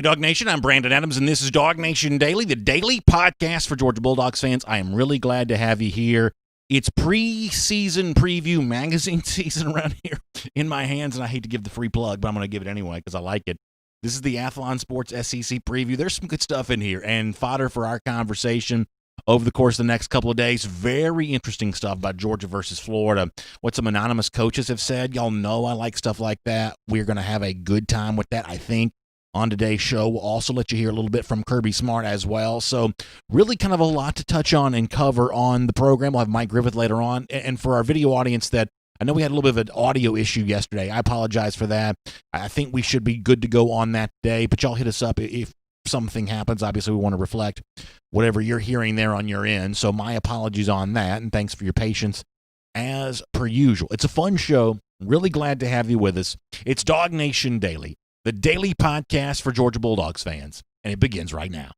Hey, Dog Nation, I'm Brandon Adams, and this is DawgNation Daily, the daily podcast for Georgia Bulldogs fans. I am really glad to have you here. It's preseason preview magazine season around here in my hands, and I hate to give the free plug, but I'm going to give it anyway because I like it. This is the Athlon Sports SEC preview. There's some good stuff in here and fodder for our conversation over the course of the next couple of days. Very interesting stuff about Georgia versus Florida. What some anonymous coaches have said. Y'all know I like stuff like that. We're going to have a good time with that, I think. On today's show, we'll also let you hear a little bit from Kirby Smart as well. So really kind of a lot to touch on and cover on the program. We'll have Mike Griffith later on. And for our video audience that I know we had a little bit of an audio issue yesterday. I apologize for that. I think we should be good to go on that today, but y'all hit us up if something happens. Obviously, we want to reflect whatever you're hearing there on your end. So my apologies on that, and thanks for your patience as per usual. It's a fun show. Really glad to have you with us. It's DawgNation Daily, the daily podcast for Georgia Bulldogs fans, and it begins right now.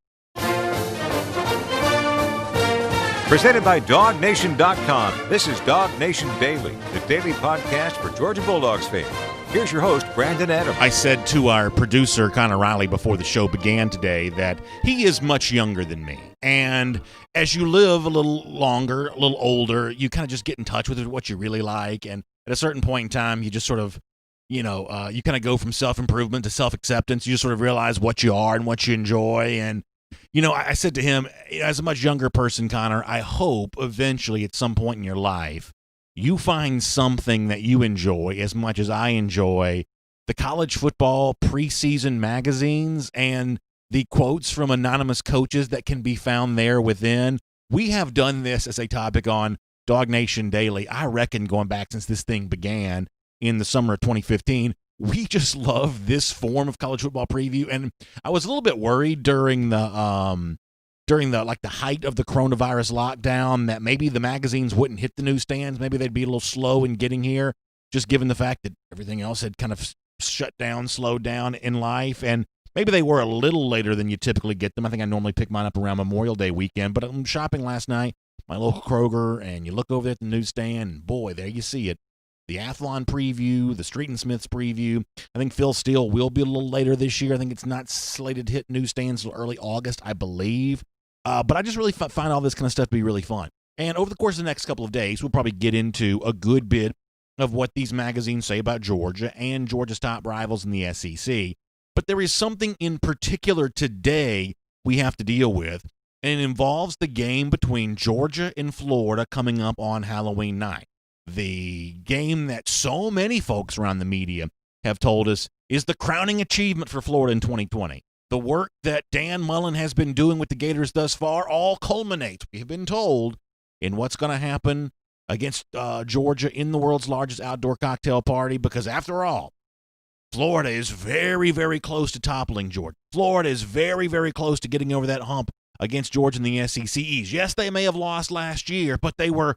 Presented by DawgNation.com, this is DawgNation Daily, the daily podcast for Georgia Bulldogs fans. Here's your host, Brandon Adams. I said to our producer, Connor Riley, before the show began today that he is much younger than me. And as you live a little longer, a little older, you kind of just get in touch with what you really like. And at a certain point in time, you just sort of you kind of go from self-improvement to self-acceptance. You just sort of realize what you are and what you enjoy. And, I said to him, as a much younger person, Connor, I hope eventually at some point in your life, you find something that you enjoy as much as I enjoy the college football preseason magazines and the quotes from anonymous coaches that can be found there within. We have done this as a topic on DawgNation Daily, I reckon, going back since this thing began in the summer of 2015. We just love this form of college football preview, and I was a little bit worried during the height of the coronavirus lockdown that maybe the magazines wouldn't hit the newsstands. Maybe they'd be a little slow in getting here, just given the fact that everything else had kind of shut down, slowed down in life, and maybe they were a little later than you typically get them. I think I normally pick mine up around Memorial Day weekend, but I'm shopping last night, my local Kroger, and you look over there at the newsstand, and boy, there you see it. The Athlon preview, the Street and Smiths preview. I think Phil Steele will be a little later this year. I think it's not slated to hit newsstands until early August, I believe. But I just really find all this kind of stuff to be really fun. And over the course of the next couple of days, we'll probably get into a good bit of what these magazines say about Georgia and Georgia's top rivals in the SEC. But there is something in particular today we have to deal with, and it involves the game between Georgia and Florida coming up on Halloween night. The game that so many folks around the media have told us is the crowning achievement for Florida in 2020. The work that Dan Mullen has been doing with the Gators thus far all culminates, we have been told, in what's going to happen against Georgia in the world's largest outdoor cocktail party, because after all, Florida is very, very close to toppling Georgia. Florida is very, very close to getting over that hump against Georgia in the SEC East. Yes, they may have lost last year, but they were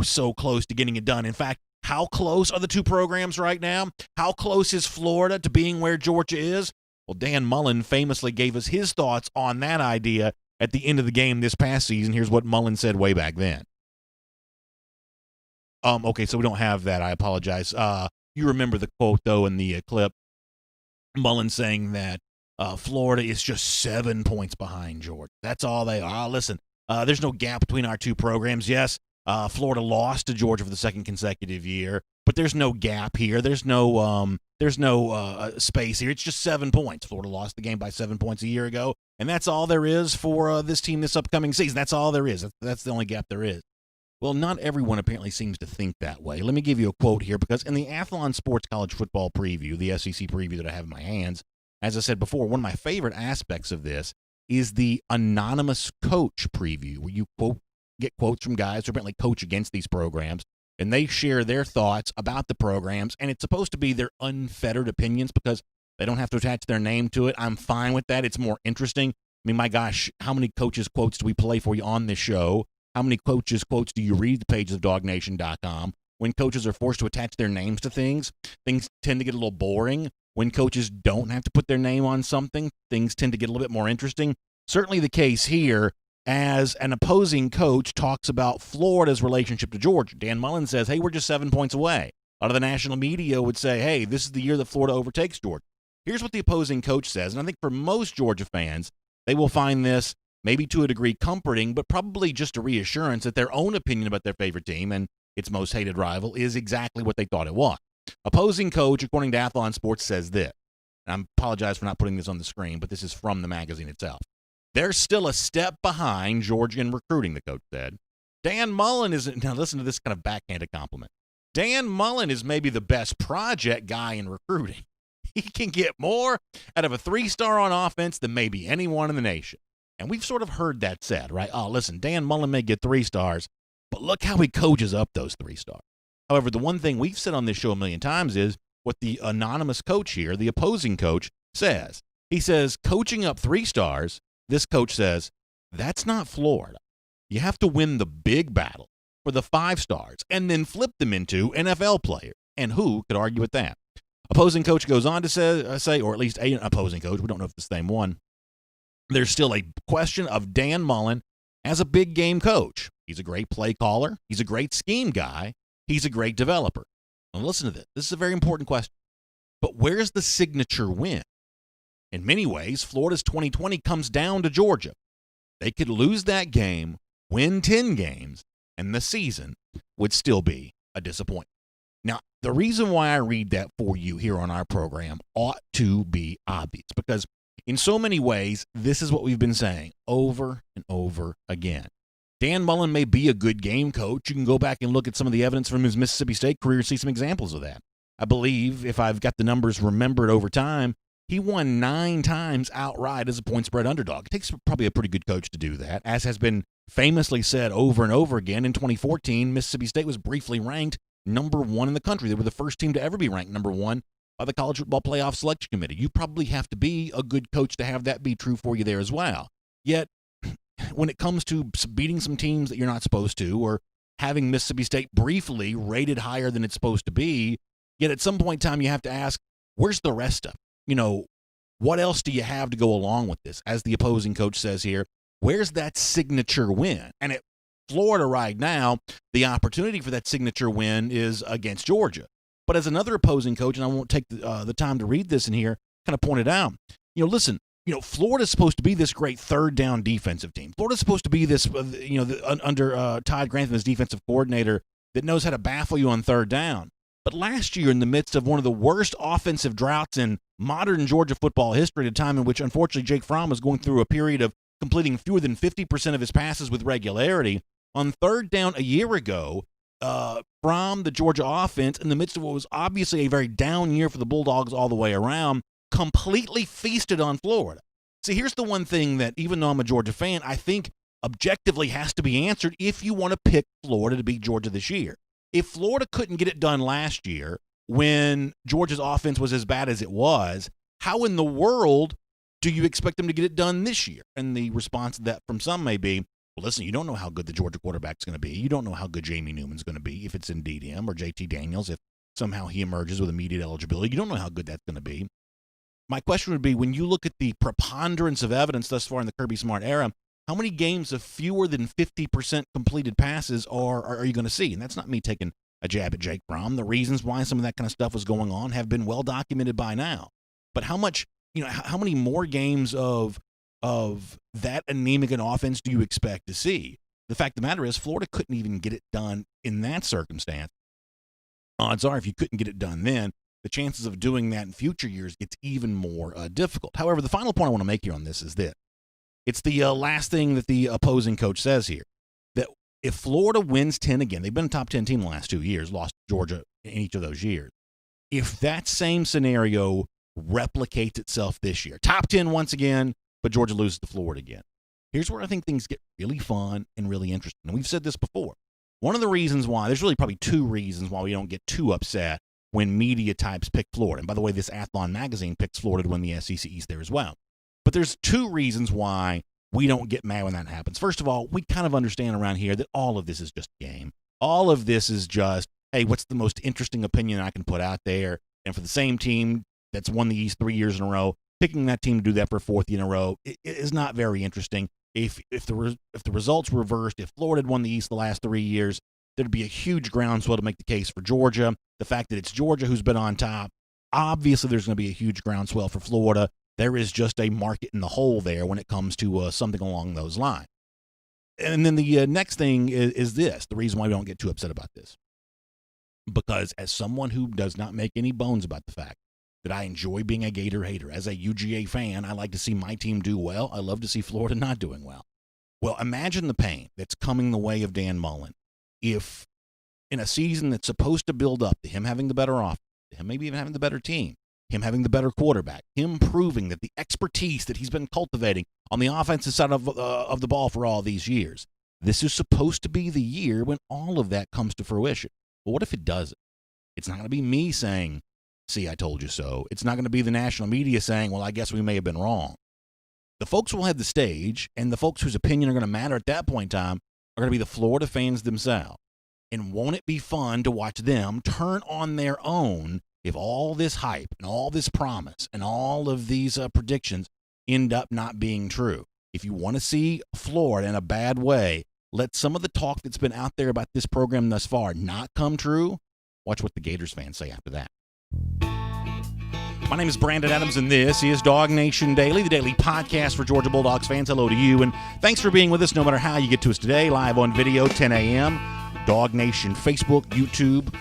so close to getting it done. In fact, how close are the two programs right now? How close is Florida to being where Georgia is? Well, Dan Mullen famously gave us his thoughts on that idea at the end of the game this past season. Here's what Mullen said way back then. Okay, so we don't have that. I apologize. You remember the quote, though, in the clip. Mullen saying that Florida is just 7 points behind Georgia. That's all they are. Listen, there's no gap between our two programs. Yes, Florida lost to Georgia for the second consecutive year, but there's no gap here. There's no space here. It's just 7 points. Florida lost the game by 7 points a year ago, and that's all there is for this team this upcoming season. That's all there is. That's the only gap there is. Well, not everyone apparently seems to think that way. Let me give you a quote here, because in the Athlon Sports College Football preview, the SEC preview that I have in my hands, as I said before, one of my favorite aspects of this is the anonymous coach preview, where you get quotes from guys who apparently coach against these programs, and they share their thoughts about the programs, and it's supposed to be their unfettered opinions because they don't have to attach their name to it. I'm fine with that. It's more interesting. I mean, my gosh, how many coaches' quotes do we play for you on this show? How many coaches' quotes do you read the pages of DawgNation.com? When coaches are forced to attach their names to things tend to get a little boring. When coaches don't have to put their name on something, things tend to get a little bit more interesting. Certainly the case here, as an opposing coach talks about Florida's relationship to Georgia. Dan Mullen says, hey, we're just 7 points away. A lot of the national media would say, hey, this is the year that Florida overtakes Georgia. Here's what the opposing coach says, and I think for most Georgia fans, they will find this maybe to a degree comforting, but probably just a reassurance that their own opinion about their favorite team and its most hated rival is exactly what they thought it was. Opposing coach, according to Athlon Sports, says this. And I apologize for not putting this on the screen, but this is from the magazine itself. They're still a step behind Georgia in recruiting, the coach said. Dan Mullen is, now listen to this kind of backhanded compliment. Dan Mullen is maybe the best project guy in recruiting. He can get more out of a 3-star on offense than maybe anyone in the nation. And we've sort of heard that said, right? Oh, listen, Dan Mullen may get 3 stars, but look how he coaches up those 3 stars. However, the one thing we've said on this show a million times is what the anonymous coach here, the opposing coach, says. He says, coaching up 3 stars, this coach says, that's not Florida. You have to win the big battle for the 5 stars and then flip them into NFL players. And who could argue with that? Opposing coach goes on to say, or at least an opposing coach, we don't know if it's the same one, there's still a question of Dan Mullen as a big game coach. He's a great play caller. He's a great scheme guy. He's a great developer. Now listen to this. This is a very important question. But where's the signature win? In many ways, Florida's 2020 comes down to Georgia. They could lose that game, win 10 games, and the season would still be a disappointment. Now, the reason why I read that for you here on our program ought to be obvious, because in so many ways, this is what we've been saying over and over again. Dan Mullen may be a good game coach. You can go back and look at some of the evidence from his Mississippi State career and see some examples of that. I believe, if I've got the numbers remembered over time, he won 9 times outright as a point spread underdog. It takes probably a pretty good coach to do that, as has been famously said over and over again. In 2014, Mississippi State was briefly ranked number 1 in the country. They were the first team to ever be ranked number 1 by the College Football Playoff Selection Committee. You probably have to be a good coach to have that be true for you there as well. Yet, when it comes to beating some teams that you're not supposed to, or having Mississippi State briefly rated higher than it's supposed to be, yet at some point in time you have to ask, where's the rest of it? You know, what else do you have to go along with this? As the opposing coach says here, where's that signature win? And at Florida right now, the opportunity for that signature win is against Georgia. But as another opposing coach, and I won't take the time to read this in here, kind of pointed out, listen, Florida's supposed to be this great third down defensive team. Florida's supposed to be this, under Todd Grantham as defensive coordinator, that knows how to baffle you on third down. But last year, in the midst of one of the worst offensive droughts in modern Georgia football history, at a time in which, unfortunately, Jake Fromm was going through a period of completing fewer than 50% of his passes with regularity, on third down a year ago, from the Georgia offense, in the midst of what was obviously a very down year for the Bulldogs all the way around, completely feasted on Florida. See, here's the one thing that, even though I'm a Georgia fan, I think objectively has to be answered if you want to pick Florida to beat Georgia this year. If Florida couldn't get it done last year when Georgia's offense was as bad as it was, how in the world do you expect them to get it done this year? And the response to that from some may be, well, listen, you don't know how good the Georgia quarterback's going to be. You don't know how good Jamie Newman's going to be, if it's indeed him, or JT Daniels, if somehow he emerges with immediate eligibility. You don't know how good that's going to be. My question would be, when you look at the preponderance of evidence thus far in the Kirby Smart era, how many games of fewer than 50% completed passes are you going to see? And that's not me taking a jab at Jake Fromm. The reasons why some of that kind of stuff was going on have been well documented by now. But how many more games of that anemic an offense do you expect to see? The fact of the matter is, Florida couldn't even get it done in that circumstance. Odds are, if you couldn't get it done then, the chances of doing that in future years gets even more difficult. However, the final point I want to make here on this is this. It's the last thing that the opposing coach says here, that if Florida wins 10 again, they've been a top 10 team the last 2 years, lost to Georgia in each of those years. If that same scenario replicates itself this year, top 10 once again, but Georgia loses to Florida again, here's where I think things get really fun and really interesting. And we've said this before. One of the reasons why, there's really probably 2 reasons why we don't get too upset when media types pick Florida. And by the way, this Athlon magazine picks Florida to win the SEC East there as well. But there's 2 reasons why we don't get mad when that happens. First of all, we kind of understand around here that all of this is just a game. All of this is just, hey, what's the most interesting opinion I can put out there? And for the same team that's won the East 3 years in a row, picking that team to do that for a 4th year in a row is not very interesting. If the results reversed, if Florida had won the East the last 3 years, there'd be a huge groundswell to make the case for Georgia. The fact that it's Georgia who's been on top, obviously there's going to be a huge groundswell for Florida. There is just a market in the hole there when it comes to something along those lines. And then the next thing is this, the reason why we don't get too upset about this. Because as someone who does not make any bones about the fact that I enjoy being a Gator hater, as a UGA fan, I like to see my team do well. I love to see Florida not doing well. Well, imagine the pain that's coming the way of Dan Mullen if in a season that's supposed to build up to him having the better offense, him maybe even having the better team, him having the better quarterback, him proving that the expertise that he's been cultivating on the offensive side of the ball for all these years, this is supposed to be the year when all of that comes to fruition. But what if it doesn't? It's not going to be me saying, see, I told you so. It's not going to be the national media saying, well, I guess we may have been wrong. The folks will have the stage, and the folks whose opinion are going to matter at that point in time are going to be the Florida fans themselves. And won't it be fun to watch them turn on their own if all this hype and all this promise and all of these predictions end up not being true? If you want to see Florida in a bad way, let some of the talk that's been out there about this program thus far not come true. Watch what the Gators fans say after that. My name is Brandon Adams, and this is DawgNation Daily, the daily podcast for Georgia Bulldogs fans. Hello to you, and thanks for being with us no matter how you get to us today. Live on video, 10 a.m., DawgNation Facebook, YouTube,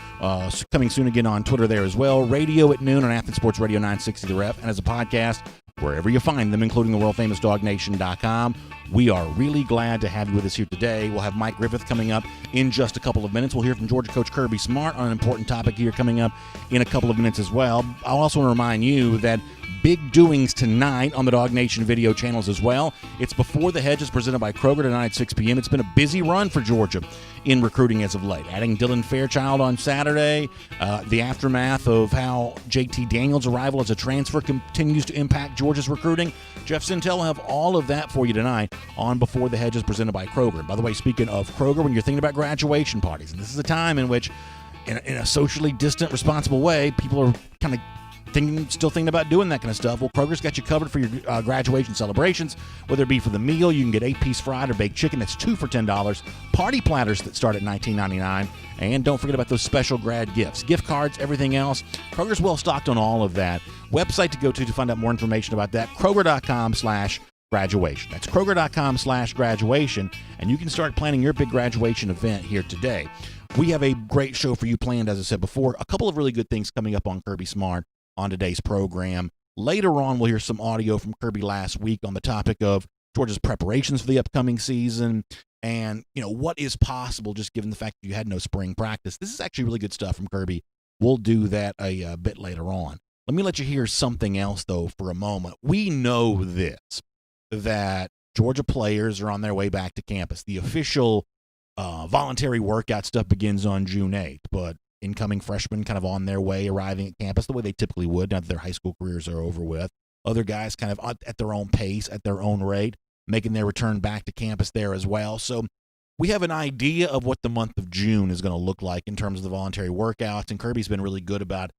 coming soon again on Twitter there as well. Radio at noon on Athens Sports Radio 960 The Ref, and as a podcast, wherever you find them, including the world-famous DawgNation.com. We are really glad to have you with us here today. We'll have Mike Griffith coming up in just a couple of minutes. We'll hear from Georgia coach Kirby Smart on an important topic here coming up in a couple of minutes as well. I also want to remind you that big doings tonight on the DawgNation video channels as well. It's Before the Hedges presented by Kroger tonight at 6 p.m. It's been a busy run for Georgia in recruiting as of late. Adding Dylan Fairchild on Saturday, the aftermath of how JT Daniels' arrival as a transfer continues to impact Georgia's recruiting. Jeff Sintel will have all of that for you tonight on Before the Hedges presented by Kroger. And by the way, speaking of Kroger, when you're thinking about graduation parties, and this is a time in which, in a socially distant, responsible way, people are kind of still thinking about doing that kind of stuff. Well, Kroger's got you covered for your graduation celebrations, whether it be for the meal. You can get 8-piece fried or baked chicken. That's 2 for $10. Party platters that start at $19.99. And don't forget about those special grad gifts, gift cards, everything else. Kroger's well stocked on all of that. Website to go to find out more information about that, Kroger.com/graduation. That's Kroger.com/graduation. And you can start planning your big graduation event here today. We have a great show for you planned, as I said before. A couple of really good things coming up on Kirby Smart on today's program. Later on, we'll hear some audio from Kirby last week on the topic of Georgia's preparations for the upcoming season and, what is possible just given the fact that you had no spring practice. This is actually really good stuff from Kirby. We'll do that a bit later on. Let me let you hear something else, though, for a moment. We know this, that Georgia players are on their way back to campus. The official voluntary workout stuff begins on June 8th, but incoming freshmen kind of on their way, arriving at campus the way they typically would now that their high school careers are over with. Other guys kind of at their own pace, at their own rate, making their return back to campus there as well. So we have an idea of what the month of June is going to look like in terms of the voluntary workouts, and Kirby's been really good about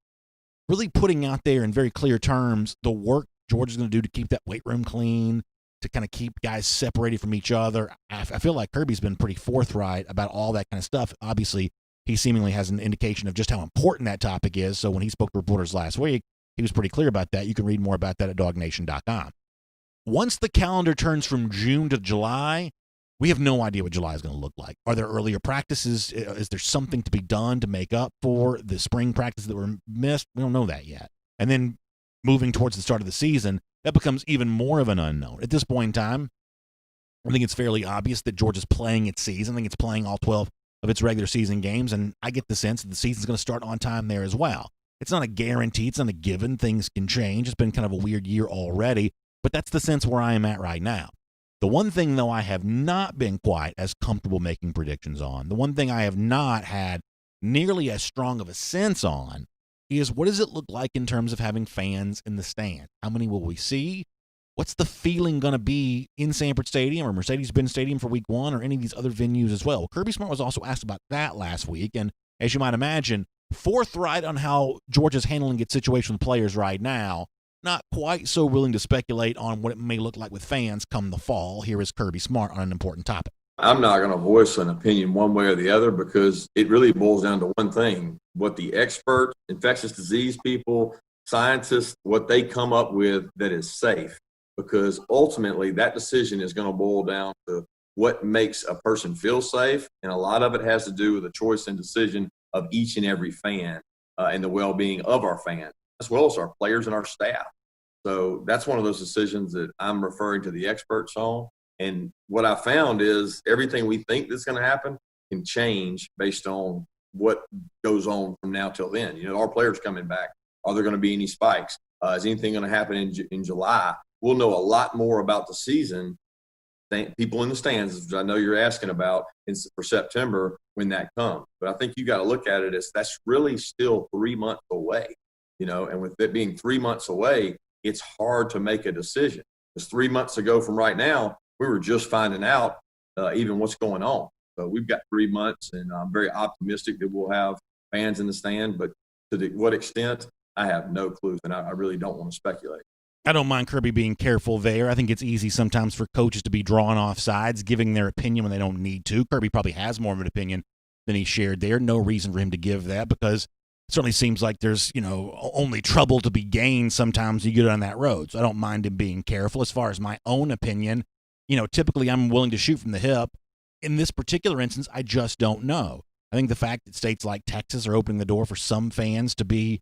really putting out there in very clear terms the work Georgia's going to do to keep that weight room clean, to kind of keep guys separated from each other. I feel like Kirby's been pretty forthright about all that kind of stuff. Obviously, he seemingly has an indication of just how important that topic is. So when he spoke to reporters last week, he was pretty clear about that. You can read more about that at DawgNation.com. Once the calendar turns from June to July, we have no idea what July is going to look like. Are there earlier practices? Is there something to be done to make up for the spring practices that were missed? We don't know that yet. And then moving towards the start of the season, that becomes even more of an unknown. At this point in time, I think it's fairly obvious that Georgia's playing its season. I think it's playing all 12 of its regular season games, and I get the sense that the season's going to start on time there as well. It's not a guarantee. It's not a given. Things can change. It's been kind of a weird year already, but that's the sense where I am at right now. The one thing, though, I have not been quite as comfortable making predictions on, the one thing I have not had nearly as strong of a sense on, is what does it look like in terms of having fans in the stand? How many will we see? What's the feeling going to be in Sanford Stadium or Mercedes-Benz Stadium for week one or any of these other venues as well? Kirby Smart was also asked about that last week, and as you might imagine, forthright on how Georgia's handling its situation with players right now, not quite so willing to speculate on what it may look like with fans come the fall. Here is Kirby Smart on an important topic. I'm not going to voice an opinion one way or the other because it really boils down to one thing. What the experts, infectious disease people, scientists, what they come up with that is safe, because ultimately that decision is going to boil down to what makes a person feel safe. And a lot of it has to do with the choice and decision of each and every fan and the well-being of our fans, as well as our players and our staff. So that's one of those decisions that I'm referring to the experts on. And what I found is everything we think that's going to happen can change based on what goes on from now till then. You know, our players coming back. Are there going to be any spikes? Is anything going to happen in July? We'll know a lot more about the season. People in the stands, which I know you're asking about, for September when that comes. But I think you got to look at it as that's really still 3 months away. You know, and with it being 3 months away, it's hard to make a decision. Because 3 months ago from right now, we were just finding out even what's going on. So we've got 3 months, and I'm very optimistic that we'll have fans in the stand. But to what extent, I have no clue, and I really don't want to speculate. I don't mind Kirby being careful there. I think it's easy sometimes for coaches to be drawn off sides, giving their opinion when they don't need to. Kirby probably has more of an opinion than he shared there. No reason for him to give that, because it certainly seems like there's, only trouble to be gained sometimes you get on that road. So I don't mind him being careful. As far as my own opinion, typically I'm willing to shoot from the hip. In this particular instance, I just don't know. I think the fact that states like Texas are opening the door for some fans to be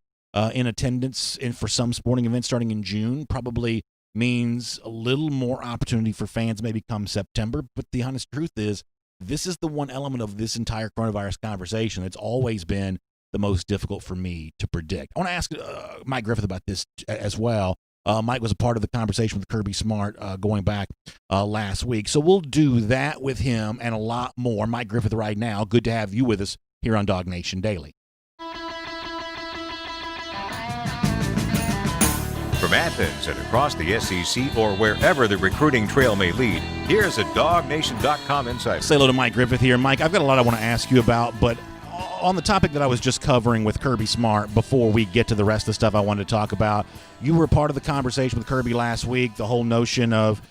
in attendance for some sporting events starting in June probably means a little more opportunity for fans maybe come September. But the honest truth is, this is the one element of this entire coronavirus conversation that's always been the most difficult for me to predict. I want to ask Mike Griffith about this as well. Mike was a part of the conversation with Kirby Smart going back last week. So we'll do that with him and a lot more. Mike Griffith right now. Good to have you with us here on DawgNation Daily. From Athens and across the SEC or wherever the recruiting trail may lead, here's a DawgNation.com insider. Say hello to Mike Griffith here. Mike, I've got a lot I want to ask you about, but on the topic that I was just covering with Kirby Smart, before we get to the rest of the stuff I wanted to talk about, you were part of the conversation with Kirby last week, the whole notion of,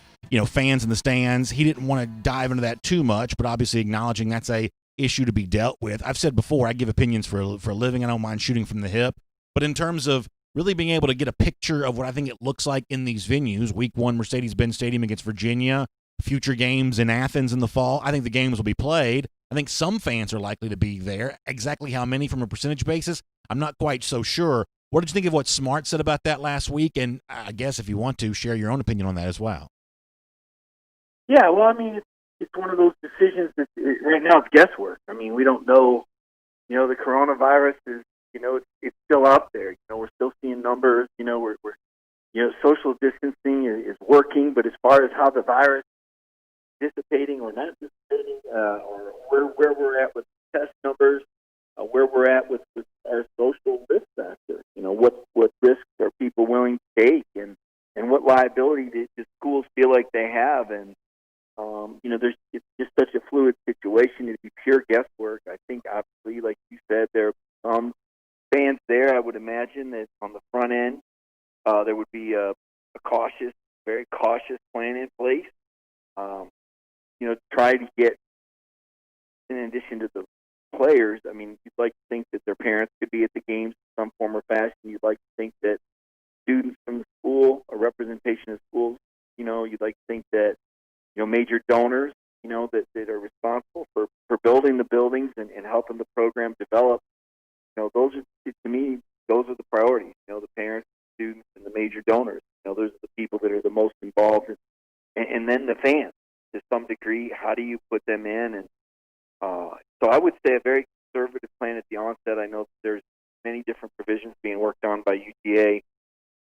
fans in the stands. He didn't want to dive into that too much, but obviously acknowledging that's a issue to be dealt with. I've said before, I give opinions for a living. I don't mind shooting from the hip. But in terms of really being able to get a picture of what I think it looks like in these venues, Week 1 Mercedes-Benz Stadium against Virginia, future games in Athens in the fall, I think the games will be played. I think some fans are likely to be there. Exactly how many from a percentage basis, I'm not quite so sure. What did you think of what Smart said about that last week? And I guess if you want to, share your own opinion on that as well. Yeah, well, I mean, it's one of those decisions that right now it's guesswork. I mean, we don't know. The coronavirus is, it's still out there. We're still seeing numbers. We're social distancing is working, but as far as how the virus is dissipating or not dissipating, or where we're at with test numbers, where we're at with our social risk factor. What risks are people willing to take, and what liability do schools feel like they have, and it's just such a fluid situation. It'd be pure guesswork. I think, obviously, like you said, there are some fans there. I would imagine that on the front end, there would be a very cautious plan in place. Try to get, in addition to the players, I mean, you'd like to think that their parents could be at the games in some form or fashion. You'd like to think that students from the school, a representation of schools, you'd like to think that, major donors, that are responsible for building the buildings and helping the program develop, those are, to me, those are the priorities, the parents, students, and the major donors. Those are the people that are the most involved, and then the fans, to some degree. How do you put them in? And so I would say a very conservative plan at the onset. I know that there's many different provisions being worked on by UGA.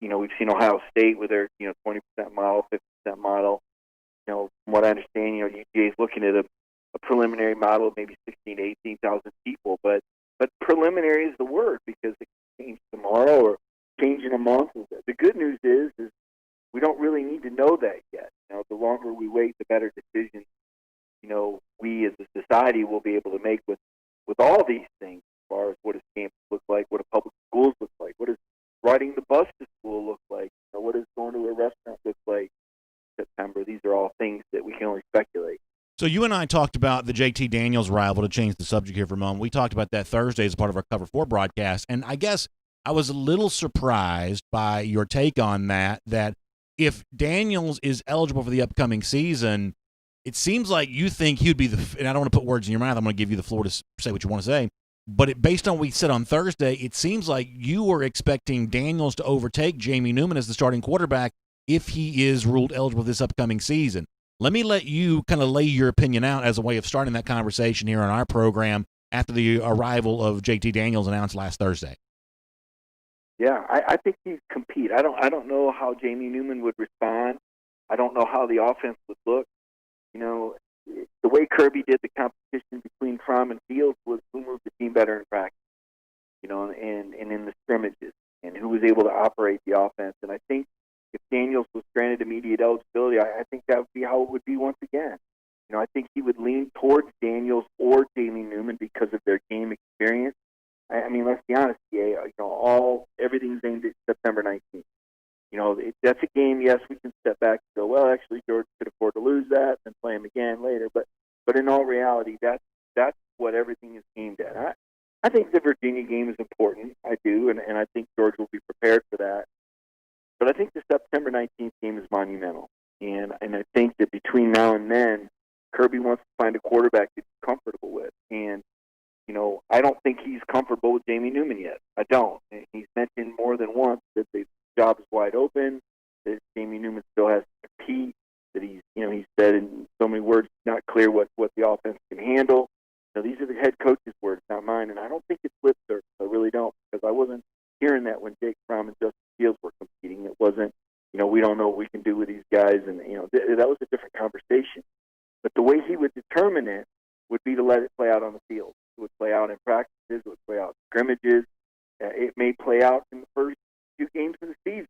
We've seen Ohio State with their 20% model, 50% model. From what I understand, UGA is looking at a preliminary model of maybe 16,000 to 18,000 people, but preliminary is the word, because it can change tomorrow or change in a month. The good news is we don't really need to know that yet. The longer we wait, the better decisions, we as a society will be able to make with all these things, as far as what does campus look like, what do public schools look like, what does riding the bus to school look like, what does going to a restaurant look like in September. These are all things that we can only speculate. So you and I talked about the JT Daniels rival, to change the subject here for a moment. We talked about that Thursday as part of our Cover 4 broadcast, and I guess I was a little surprised by your take on that if Daniels is eligible for the upcoming season, it seems like you think he would be and I don't want to put words in your mouth, I'm going to give you the floor to say what you want to say, but based on what we said on Thursday, it seems like you were expecting Daniels to overtake Jamie Newman as the starting quarterback if he is ruled eligible this upcoming season. Let me let you kind of lay your opinion out as a way of starting that conversation here on our program after the arrival of JT Daniels announced last Thursday. Yeah, I think he'd compete. I don't know how Jamie Newman would respond. I don't know how the offense would look. You know, the way Kirby did the competition between Fromm and Fields was who moved the team better in practice, you know, and in the scrimmages, and who was able to operate the offense. And I think if Daniels was granted immediate eligibility, I think that would be how it would be once again. You know, I think he would lean towards Daniels or Jamie Newman because of their game experience. I mean, let's be honest, everything's aimed at September 19th. You know, that's a game, yes, we can step back and go, well, actually, Georgia could afford to lose that and play him again later. But in all reality, that's what everything is aimed at. I think the Virginia game is important. I do, and I think Georgia will be prepared for that. But I think the September 19th game is monumental. And I think that between now and then, Kirby wants to find a quarterback that he's comfortable with. And you know, I don't think he's comfortable with Jamie Newman yet. I don't. He's mentioned more than once that the job is wide open, that Jamie Newman still has to compete, that he said in so many words, not clear what the offense can handle. Now, these are the head coach's words, not mine, and I don't think it's lip service. I really don't, because I wasn't hearing that when Jake Fromm and Justin Fields were competing. It wasn't, we don't know what we can do with these guys, and, that was a different conversation. But the way he would determine it would be to let it play out on the field. It would play out in practices. It would play out in scrimmages. It may play out in the first few games of the season.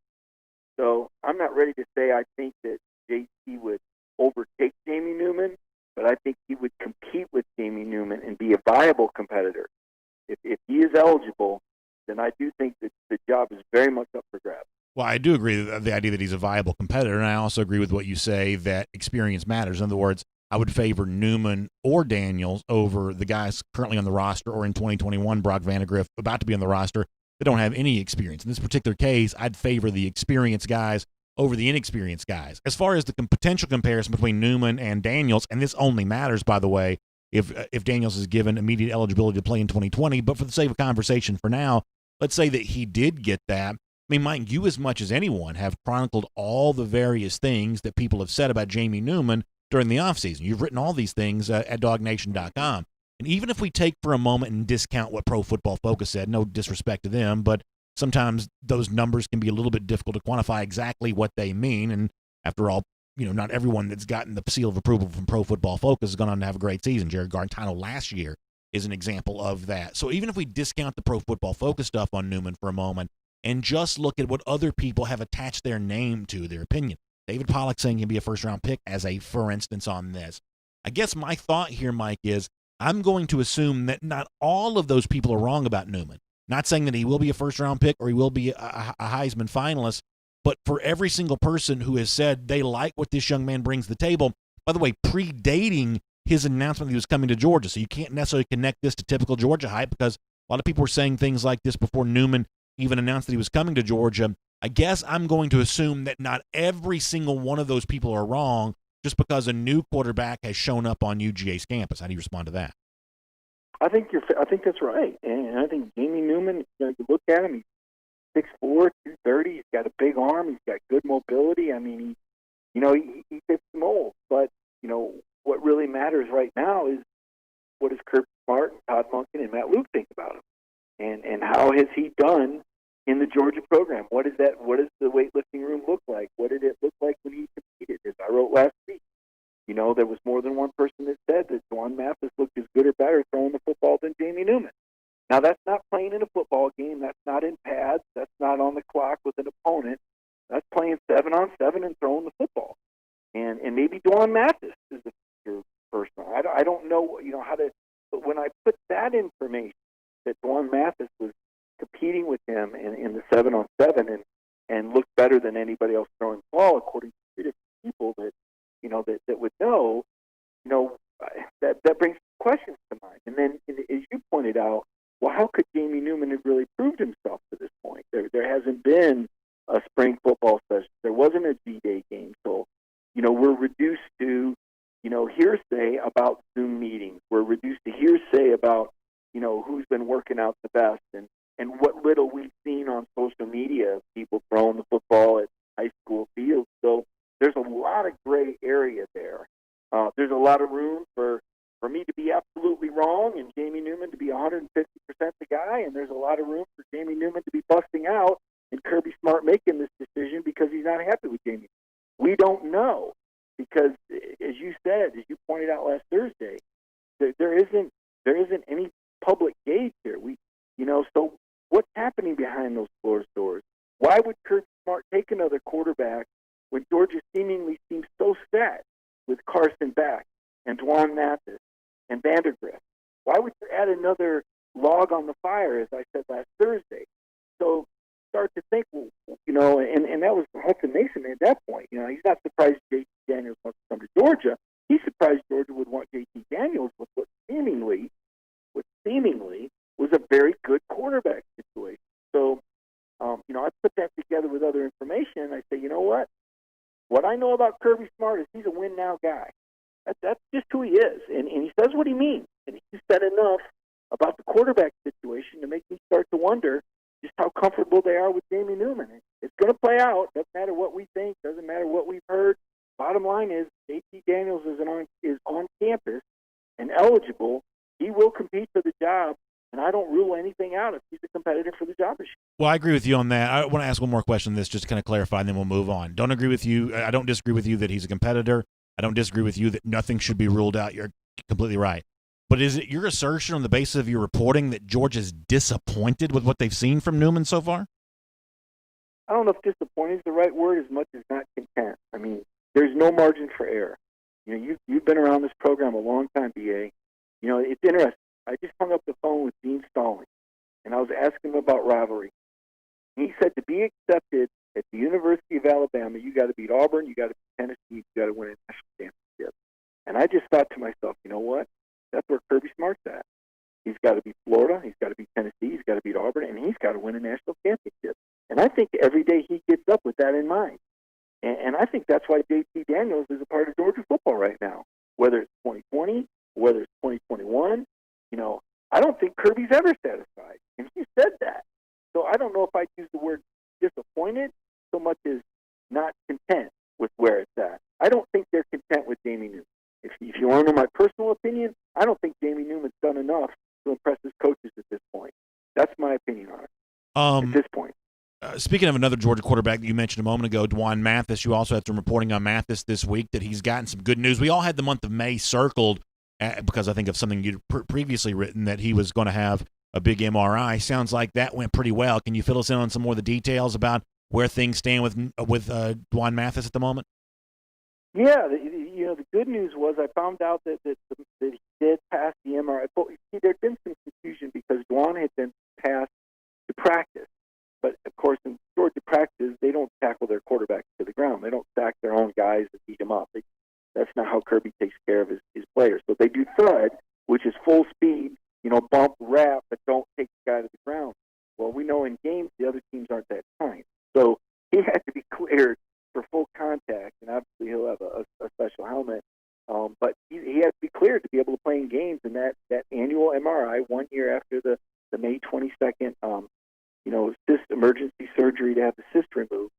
So I'm not ready to say I think that JT would overtake Jamie Newman, but I think he would compete with Jamie Newman and be a viable competitor. If he is eligible, then I do think that the job is very much up for grabs. Well, I do agree with the idea that he's a viable competitor, and I also agree with what you say that experience matters. In other words, I would favor Newman or Daniels over the guys currently on the roster, or in 2021, Brock Vandegrift, about to be on the roster, that don't have any experience. In this particular case, I'd favor the experienced guys over the inexperienced guys. As far as the potential comparison between Newman and Daniels, and this only matters, by the way, if Daniels is given immediate eligibility to play in 2020, but for the sake of conversation for now, let's say that he did get that. I mean, Mike, you as much as anyone have chronicled all the various things that people have said about Jamie Newman during the offseason. You've written all these things at DawgNation.com. And even if we take for a moment and discount what Pro Football Focus said, no disrespect to them, but sometimes those numbers can be a little bit difficult to quantify exactly what they mean. And after all, not everyone that's gotten the seal of approval from Pro Football Focus is going on to have a great season. Jared Garantano last year is an example of that. So even if we discount the Pro Football Focus stuff on Newman for a moment and just look at what other people have attached their name to, their opinion, David Pollack saying he'll be a first-round pick as a for instance on this. I guess my thought here, Mike, is I'm going to assume that not all of those people are wrong about Newman. Not saying that he will be a first-round pick or he will be a Heisman finalist, but for every single person who has said they like what this young man brings to the table, by the way, predating his announcement that he was coming to Georgia, so you can't necessarily connect this to typical Georgia hype because a lot of people were saying things like this before Newman even announced that he was coming to Georgia. I guess I'm going to assume that not every single one of those people are wrong just because a new quarterback has shown up on UGA's campus. How do you respond to that? I think that's right, and I think Jamie Newman. You look at him; he's 6'4", 230. He's got a big arm. He's got good mobility. I mean, he fits the mold. But what really matters right now is what does Kirby Smart, Todd Monken, and Matt Luke think about him, and how has he done in the Georgia program? What does the weightlifting room look like? What did it look like when he competed? As I wrote last week, there was more than one person that said that Duan Mathis looked as good or better throwing the football than Jamie Newman. Now, that's not playing in a football game. That's not in pads. That's not on the clock with an opponent. That's playing 7-on-7 and throwing the football. And maybe Duan Mathis is the future person. I don't know, how to. But when I put that information that Duan Mathis was competing with him in the 7-on-7 and looked better than anybody else throwing the ball, according to 3 different people that would know, that brings questions to mind. And then, as you pointed out, well, how could Jamie Newman have really proved himself to this point? spring football session. There wasn't a G-Day game. So, we're reduced to, hearsay about Zoom meetings. We're reduced to hearsay about, who's been working out the best and what little we've seen on social media of people throwing the football at high school fields. So there's a lot of gray area there. There's a lot of room for me to be absolutely wrong and Jamie Newman to be 150% the guy, and there's a lot of room for Jamie Newman to be busting out and Kirby Smart making this decision because he's not happy with Jamie. We don't know because, as you said, as you pointed out last Thursday, there isn't any public gauge here. So what's happening behind those closed doors? Why would Kirby Smart take another quarterback when Georgia seemingly seems so set with Carson Beck and Duan Mathis and Vandergrift? Why would you add another log on the fire, as I said last Thursday? So start to think, and that was Hudson Mason at that point. He's not surprised J.T. Daniels wants to come to Georgia. He's surprised Georgia would want J.T. Daniels with what seemingly was a very good quarterback situation. So, I put that together with other information, and I say, you know what? What I know about Kirby Smart is he's a win-now guy. That's just who he is, and he says what he means. And he's said enough about the quarterback situation to make me start to wonder just how comfortable they are with Jamie Newman. It's going to play out. Doesn't matter what we think. Doesn't matter what we've heard. Bottom line is J.T. Daniels is on campus and eligible. He will compete for the job, and I don't rule anything out if he's a competitor for the job this year. Well, I agree with you on that. I want to ask one more question on this just to kind of clarify, and then we'll move on. Don't agree with you. I don't disagree with you that he's a competitor. I don't disagree with you that nothing should be ruled out. You're completely right. But is it your assertion on the basis of your reporting that Georgia's disappointed with what they've seen from Newman so far? I don't know if disappointed is the right word as much as not content. I mean, there's no margin for error. You've been around this program a long time, BA. It's interesting. I just hung up the phone with Dean Stallings, and I was asking him about rivalry. He said to be accepted at the University of Alabama, you got to beat Auburn, you got to beat Tennessee, you got to win a national championship. And I just thought to myself, you know what? That's where Kirby Smart's at. He's got to beat Florida, he's got to beat Tennessee, he's got to beat Auburn, and he's got to win a national championship. And I think every day he gets up with that in mind. And I think that's why J.T. Daniels is a part of Georgia football right now, whether it's 2020, whether it's 2021. I don't think Kirby's ever satisfied, and he said that. So I don't know if I'd use the word disappointed so much as not content with where it's at. I don't think they're content with Jamie Newman. If you want to know my personal opinion, I don't think Jamie Newman's done enough to impress his coaches at this point. That's my opinion on it at this point. Speaking of another Georgia quarterback that you mentioned a moment ago, Duan Mathis, you also had some reporting on Mathis this week that he's gotten some good news. We all had the month of May circled because I think of something you'd previously written that he was going to have a big MRI. Sounds like that went pretty well. Can you fill us in on some more of the details about where things stand with Duan Mathis at the moment? Yeah, the good news was I found out that he did pass the MRI. See, there'd been some confusion because Duan had been passed to practice. But, of course, in Georgia practice, they don't tackle their quarterbacks to the ground. They don't sack their own guys and beat them up. That's not how Kirby takes care of his players. So they do thud, which is full speed, bump, wrap, but don't take the guy to the ground. Well, we know in games the other teams aren't that kind. So he had to be cleared for full contact, and obviously he'll have a special helmet. But he has to be cleared to be able to play in games, and that annual MRI 1 year after the May 22nd emergency surgery to have the cyst removed,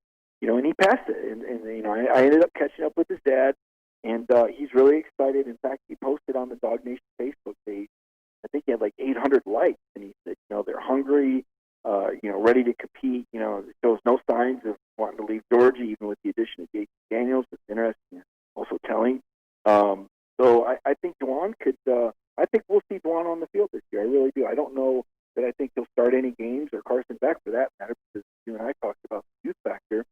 and he passed it. And I ended up catching up with his dad, and he's really excited. In fact, he posted on the DawgNation Facebook page, I think he had like 800 likes, and he said, they're hungry, ready to compete. Shows no signs of wanting to leave Georgia, even with the addition of J.T. Daniels. It's interesting, and also telling. So I think Duan I think we'll see Duan on the field this year. I really do. I don't know that I think he'll start any games, or Carson Beck for that matter, because you and I talked about the youth factor,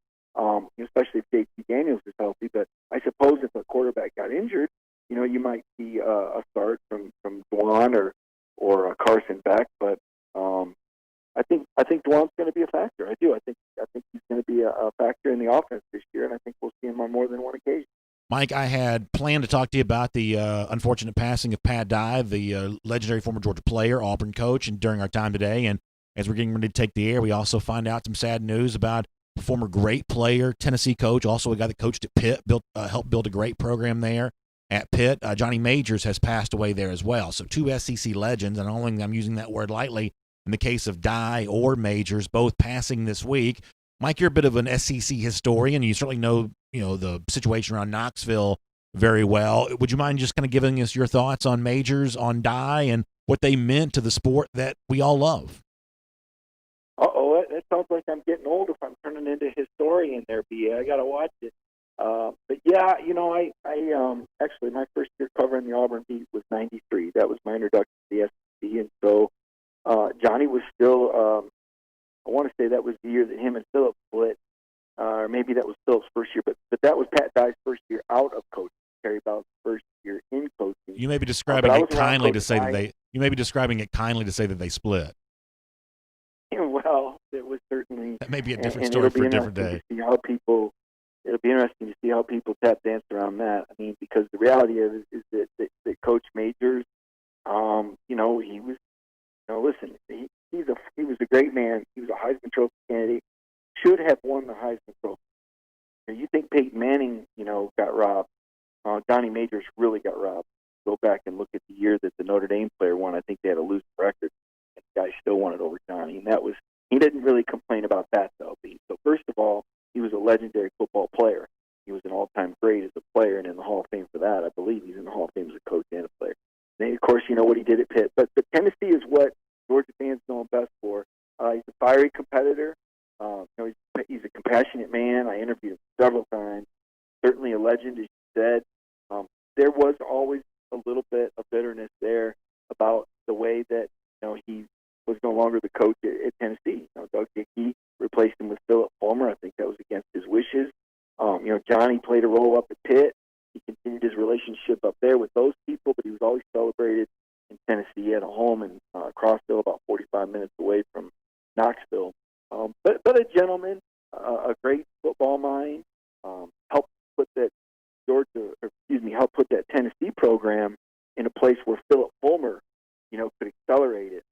especially if J.T. Daniels is healthy. But I suppose if a quarterback got injured, you might see a start from Duan or Carson Beck. But I think Duan's going to be a factor. I do. I think he's going to be a factor in the offense this year, and I think we'll see him on more than one occasion. Mike, I had planned to talk to you about the unfortunate passing of Pat Dye, the legendary former Georgia player, Auburn coach, and during our time today. And as we're getting ready to take the air, we also find out some sad news about former great player, Tennessee coach, also a guy that coached at Pitt, helped build a great program there at Pitt. Johnny Majors has passed away there as well. So 2 SEC legends, and I don't think I'm using that word lightly in the case of Dye or Majors, both passing this week. Mike, you're a bit of an SEC historian. You certainly know the situation around Knoxville very well. Would you mind just kind of giving us your thoughts on Majors, on Dye, and what they meant to the sport that we all love? That sounds like I'm getting old if I'm turning into historian there, B.A. I got to watch it. But yeah, I actually my first year covering the Auburn beat was '93. That was my introduction to the SEC, and so Johnny was still. I want to say that was the year that him and Philip split, or maybe that was Philip's first year, but that was Pat Dye's first year out of coaching. Terry Bell's first year in coaching. You may be describing it kindly to say that they. You may be describing it kindly to say that they split. Well, it was certainly that may be a different story for a different day. It'll be interesting to see how people tap dance around that. I mean, because the reality is that Coach Majors, he was, listen, he was a great man. He was a Heisman Trophy candidate. Should have won the Heisman Trophy. You think Peyton Manning, got robbed? Johnny Majors really got robbed. Go back and look at the year that the Notre Dame player won. I think they had a losing record. And the guy still won it over Johnny, and he didn't really complain about that though. So first of all, he was a legendary football player. He was an all-time great as a player and in the Hall of Fame for that. I believe he's in the Hall of Fame as a coach and a player. And of course, you know what he did at Pitt. But Tennessee is what Georgia fans know him best for. He's a fiery competitor. He's a compassionate man. I interviewed him several times. Certainly a legend, as you said. There was always a little bit of bitterness there about the way that he was no longer the coach at Tennessee. Doug Dickey replaced him with Philip Fulmer. I think that was against his wishes. Johnny played a role up at Pitt. He continued his relationship up there with those people, but he was always celebrated in Tennessee. He had a home in Crossville, about 45 minutes away from Knoxville. But a gentleman, a great football mind, helped put that Tennessee program in a place where Philip Fulmer, could accelerate it.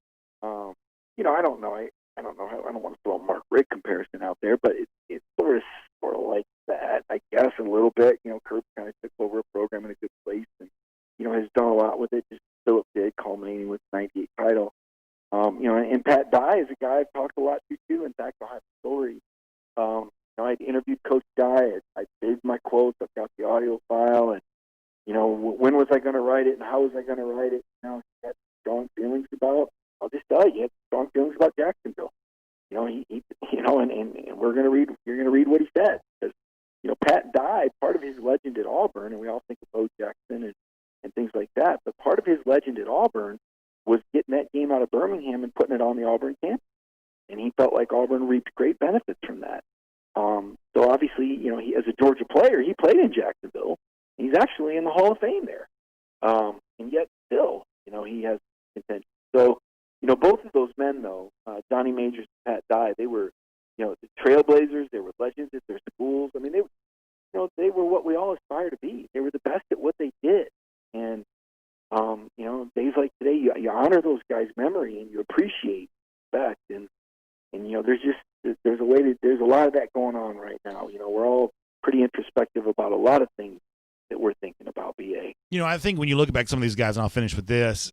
I don't know. I don't know. I don't want to throw a Mark Richt comparison out there, but it's sort of like that, I guess, a little bit. Kirby kind of took over a program in a good place, and has done a lot with it. Just Philip did, culminating with the '98 title. And Pat Dye is a guy I've talked a lot to too. In fact, I have a story. I'd interviewed Coach Dye. I saved my quotes. I've got the audio file, and when was I going to write it, and how was I going to write it? He had strong feelings about. I'll just tell you, he had strong feelings about Jacksonville. And we're going to read. You're going to read what he said, because Pat Dye, part of his legend at Auburn, and we all think of Bo Jackson and things like that, but part of his legend at Auburn was getting that game out of Birmingham and putting it on the Auburn campus. And he felt like Auburn reaped great benefits from that. So obviously, he, as a Georgia player, he played in Jacksonville. He's actually in the Hall of Fame there. And yet still, he has contention. So, both of those men, though, Johnny Majors and Pat Dye, they were, the trailblazers. They were legends at their schools. I mean, they were what we all aspire to be. They were the best at what they did. And, days like today, you honor those guys' memory and you appreciate respect. And there's a lot of that going on right now. We're all pretty introspective about a lot of things that we're thinking about, BA. I think when you look back at some of these guys, and I'll finish with this,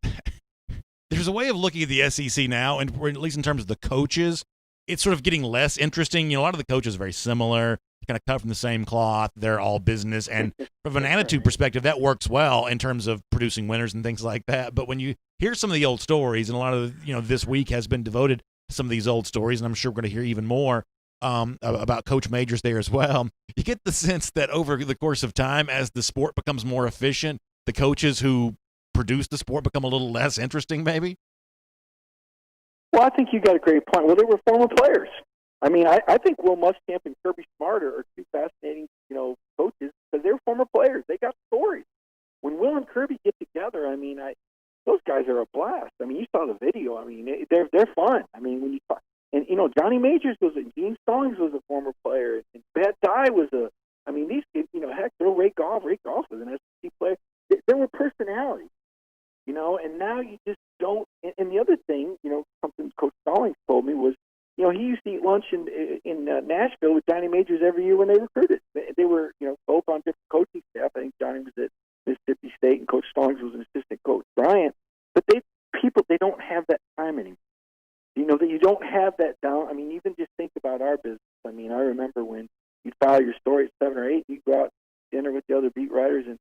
there's a way of looking at the SEC now, and at least in terms of the coaches, it's sort of getting less interesting. A lot of the coaches are very similar, kind of cut from the same cloth. They're all business. And from an attitude perspective, that works well in terms of producing winners and things like that. But when you hear some of the old stories, and a lot of, this week has been devoted to some of these old stories, and I'm sure we're going to hear even more about Coach Majors there as well, you get the sense that over the course of time, as the sport becomes more efficient, the coaches who produce the sport become a little less interesting, maybe? Well, I think you got a great point. Well, they were former players. I mean, I think Will Muschamp and Kirby Smarter are two fascinating, coaches, because they're former players. They got stories. When Will and Kirby get together, I mean, those guys are a blast. I mean, you saw the video. I mean, they're fun. I mean, when you talk, and Johnny Majors Gene Stallings was a former player, and Pat Dye was these kids, heck, throw Ray Goff. Ray Goff was an SEC player. There were personalities, and now you just don't. And the other thing, something Coach Stallings told me was, he used to eat lunch in in Nashville with Johnny Majors every year when they recruited. They were, both on different coaching staff. I think Johnny was at Mississippi State and Coach Stallings was an assistant coach, Bryant. But they don't have that time anymore. That you don't have that down. I mean, even just think about our business. I mean, I remember when you'd file your story at 7 or 8, you'd go out to dinner with the other beat writers, and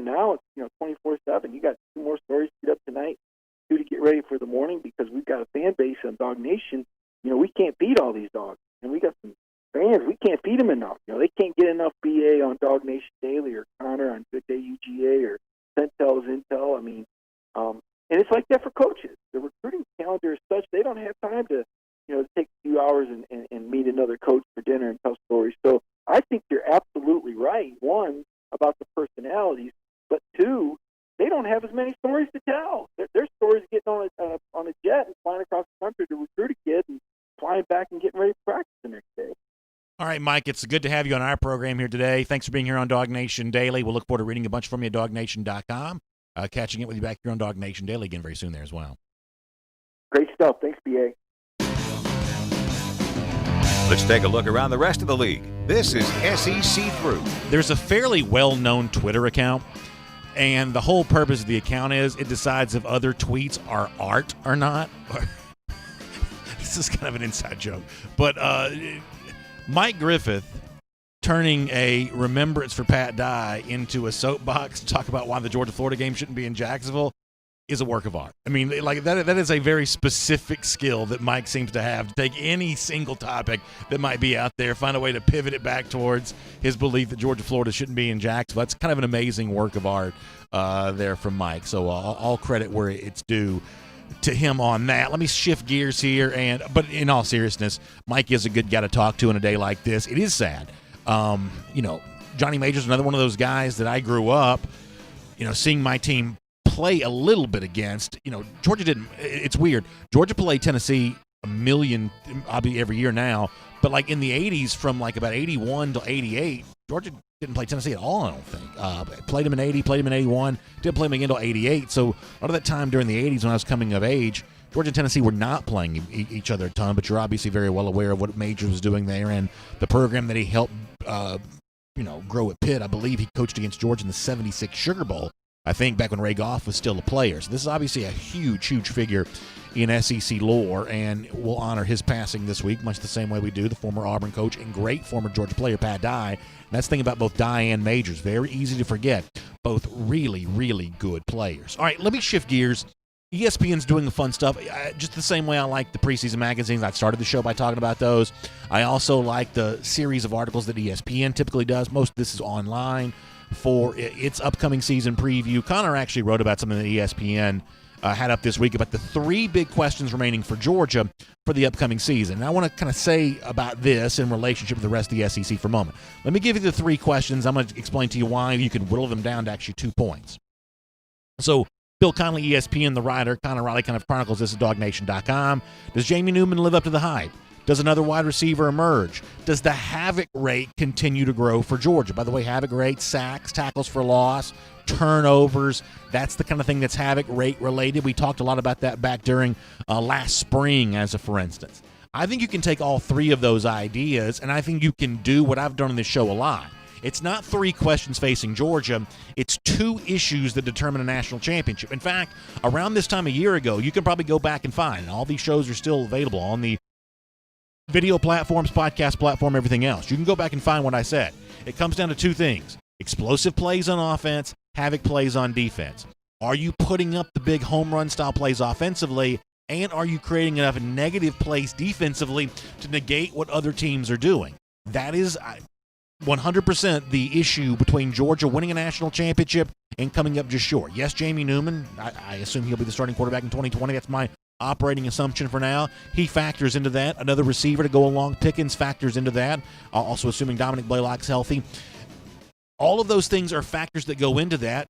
now it's 24/7. You got 2 more stories to get up tonight, 2 to get ready for the morning, because we've got a fan base on DawgNation. We can't beat all these dogs, and we got some fans. We can't beat them enough. They can't get enough BA on DawgNation Daily or Connor on Good Day UGA or Centel's Intel. I mean, and it's like that for coaches. The recruiting calendar is such they don't have time to take a few hours and meet another coach for dinner and tell stories. So I think you're absolutely right. 1, about the personalities, but 2, they don't have as many stories to tell. Their stories getting on a jet and flying across the country to recruit a kid and flying back and getting ready to practice the next day. All right, Mike, it's good to have you on our program here today. Thanks for being here on DawgNation Daily. We'll look forward to reading a bunch from you at DawgNation.com. Catching it with you back here on DawgNation Daily again very soon there as well. Great stuff. Thanks, BA. Let's take a look around the rest of the league. This is SEC Through. There's a fairly well-known Twitter account, and the whole purpose of the account is it decides if other tweets are art or not. This is kind of an inside joke. But Mike Griffith turning a remembrance for Pat Dye into a soapbox to talk about why the Georgia-Florida game shouldn't be in Jacksonville is a work of art. I mean, like that is a very specific skill that Mike seems to have, to take any single topic that might be out there, find a way to pivot it back towards his belief that Georgia-Florida shouldn't be in Jacksonville. That's kind of an amazing work of art there from Mike. So all credit where it's due to him on that. Let me shift gears here, but in all seriousness, Mike is a good guy to talk to in a day like this. It is sad. Johnny Majors, another one of those guys that I grew up, seeing my team play a little bit against. Georgia didn't. It's weird. Georgia played Tennessee a million, every year now, but like in the 80s, from like about 81 to 88, Georgia didn't play Tennessee at all, I don't think. Played him in 80, played him in 81, didn't play him again until 88. So a lot of that time during the 80s when I was coming of age, Georgia and Tennessee were not playing each other a ton, but you're obviously very well aware of what Majors was doing there and the program that he helped grow at Pitt. I believe he coached against Georgia in the 76 Sugar Bowl, I think, back when Ray Goff was still a player. So this is obviously a huge, huge figure in SEC lore, and we'll honor his passing this week, much the same way we do the former Auburn coach and great former Georgia player, Pat Dye. And that's the thing about both Dye and Majors. Very easy to forget. Both really, really good players. All right, let me shift gears. ESPN's doing the fun stuff, just the same way I like the preseason magazines. I started the show by talking about those. I also like the series of articles that ESPN typically does. Most of this is online for its upcoming season preview. Connor actually wrote about something that ESPN had up this week about the 3 big questions remaining for Georgia for the upcoming season. And I want to kind of say about this in relationship to the rest of the SEC for a moment. Let me give you the 3 questions. I'm going to explain to you why you can whittle them down to actually 2 points. So, Bill Connelly, ESPN, the writer, Connor Riley kind of chronicles this at DawgNation.com. Does Jamie Newman live up to the hype? Does another wide receiver emerge? Does the havoc rate continue to grow for Georgia? By the way, havoc rate, sacks, tackles for loss, turnovers, that's the kind of thing that's havoc rate related. We talked a lot about that back during last spring, as a for instance. I think you can take all 3 of those ideas, and I think you can do what I've done on this show a lot. It's not 3 questions facing Georgia. It's 2 issues that determine a national championship. In fact, around this time a year ago, you can probably go back and find, and all these shows are still available on the video platforms, podcast platform, everything else. You can go back and find what I said. It comes down to 2 things. Explosive plays on offense, havoc plays on defense. Are you putting up the big home run style plays offensively, and are you creating enough negative plays defensively to negate what other teams are doing? That is 100% the issue between Georgia winning a national championship and coming up just short. Yes, Jamie Newman, I assume he'll be the starting quarterback in 2020. That's my operating assumption for now. He factors into that. Another receiver to go along, Pickens, factors into that. Also assuming Dominic Blaylock's healthy. All of those things are factors that go into that.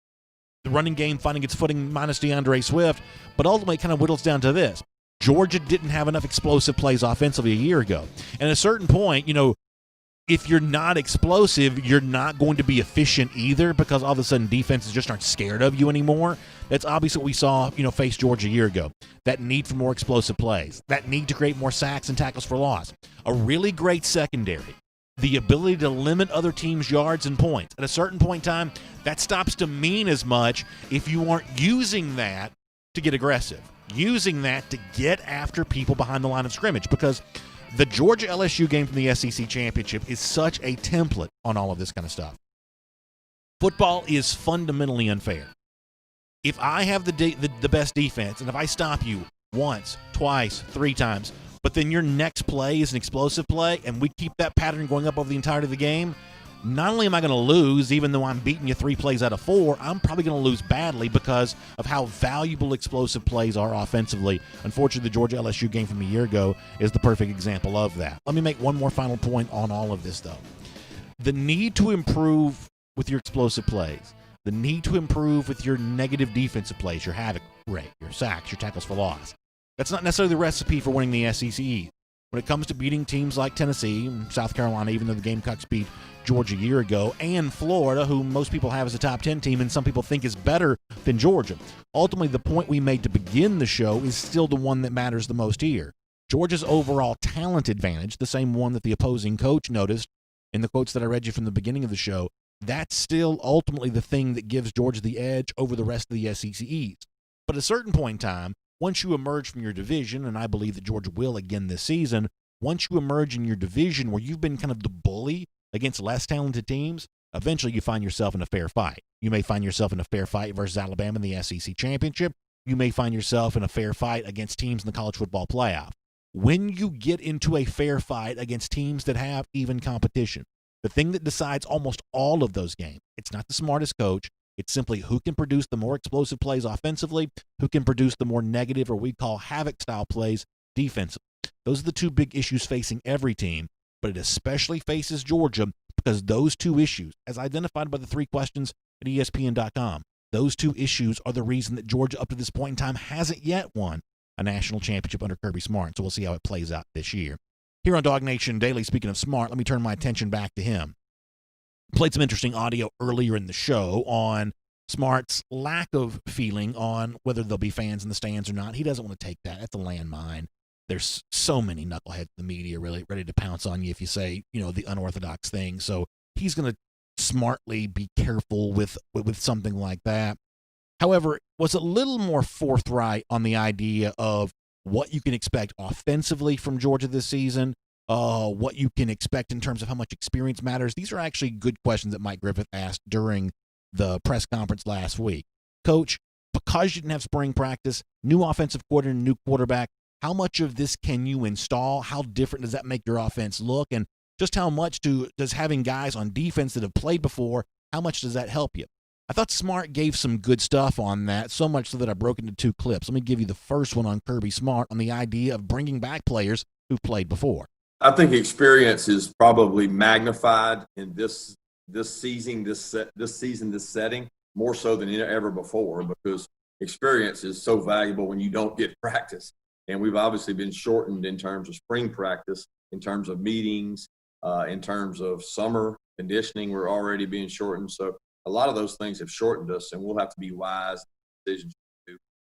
The running game finding its footing minus DeAndre Swift, but ultimately it kind of whittles down to this. Georgia didn't have enough explosive plays offensively a year ago. And at a certain point, if you're not explosive, you're not going to be efficient either, because all of a sudden defenses just aren't scared of you anymore. That's obviously what we saw, face Georgia a year ago. That need for more explosive plays, that need to create more sacks and tackles for loss, a really great secondary, the ability to limit other teams' yards and points. At a certain point in time, that stops to mean as much if you aren't using that to get aggressive, using that to get after people behind the line of scrimmage, because the Georgia-LSU game from the SEC Championship is such a template on all of this kind of stuff. Football is fundamentally unfair. If I have the best defense, and if I stop you once, twice, 3 times, but then your next play is an explosive play, and we keep that pattern going up over the entirety of the game, not only am I going to lose, even though I'm beating you 3 plays out of 4, I'm probably going to lose badly because of how valuable explosive plays are offensively. Unfortunately, the Georgia-LSU game from a year ago is the perfect example of that. Let me make one more final point on all of this, though. The need to improve with your explosive plays, the need to improve with your negative defensive plays, your havoc rate, your sacks, your tackles for loss, that's not necessarily the recipe for winning the SEC. When it comes to beating teams like Tennessee and South Carolina, even though the Gamecocks beat Georgia a year ago, and Florida, who most people have as a top 10 team and some people think is better than Georgia. Ultimately, the point we made to begin the show is still the one that matters the most here. Georgia's overall talent advantage, the same one that the opposing coach noticed in the quotes that I read you from the beginning of the show, that's still ultimately the thing that gives Georgia the edge over the rest of the SEC East. But at a certain point in time, once you emerge from your division, and I believe that Georgia will again this season, once you emerge in your division where you've been kind of the bully against less talented teams, eventually you find yourself in a fair fight. You may find yourself in a fair fight versus Alabama in the SEC Championship. You may find yourself in a fair fight against teams in the college football playoff. When you get into a fair fight against teams that have even competition, the thing that decides almost all of those games, it's not the smartest coach. It's simply who can produce the more explosive plays offensively, who can produce the more negative or we call havoc-style plays defensively. Those are the 2 big issues facing every team, but it especially faces Georgia because those 2 issues, as identified by the 3 questions at ESPN.com, those 2 issues are the reason that Georgia up to this point in time hasn't yet won a national championship under Kirby Smart. So we'll see how it plays out this year. Here on DawgNation Daily, speaking of Smart, let me turn my attention back to him. Played some interesting audio earlier in the show on Smart's lack of feeling on whether there'll be fans in the stands or not. He doesn't want to take that. That's a landmine. There's so many knuckleheads in the media really ready to pounce on you if you say, the unorthodox thing. So he's going to smartly be careful with something like that. However, was a little more forthright on the idea of what you can expect offensively from Georgia this season, what you can expect in terms of how much experience matters. These are actually good questions that Mike Griffith asked during the press conference last week. Coach, because you didn't have spring practice, new offensive coordinator, new quarterback, how much of this can you install? How different does that make your offense look? And just how much does having guys on defense that have played before, how much does that help you? I thought Smart gave some good stuff on that, so much so that I broke into 2 clips. Let me give you the first one on Kirby Smart on the idea of bringing back players who've played before. I think experience is probably magnified in this season, this setting, more so than ever before, because experience is so valuable when you don't get practice. And we've obviously been shortened in terms of spring practice, in terms of meetings, in terms of summer conditioning, we're already being shortened. So a lot of those things have shortened us, and we'll have to be wise in decisions.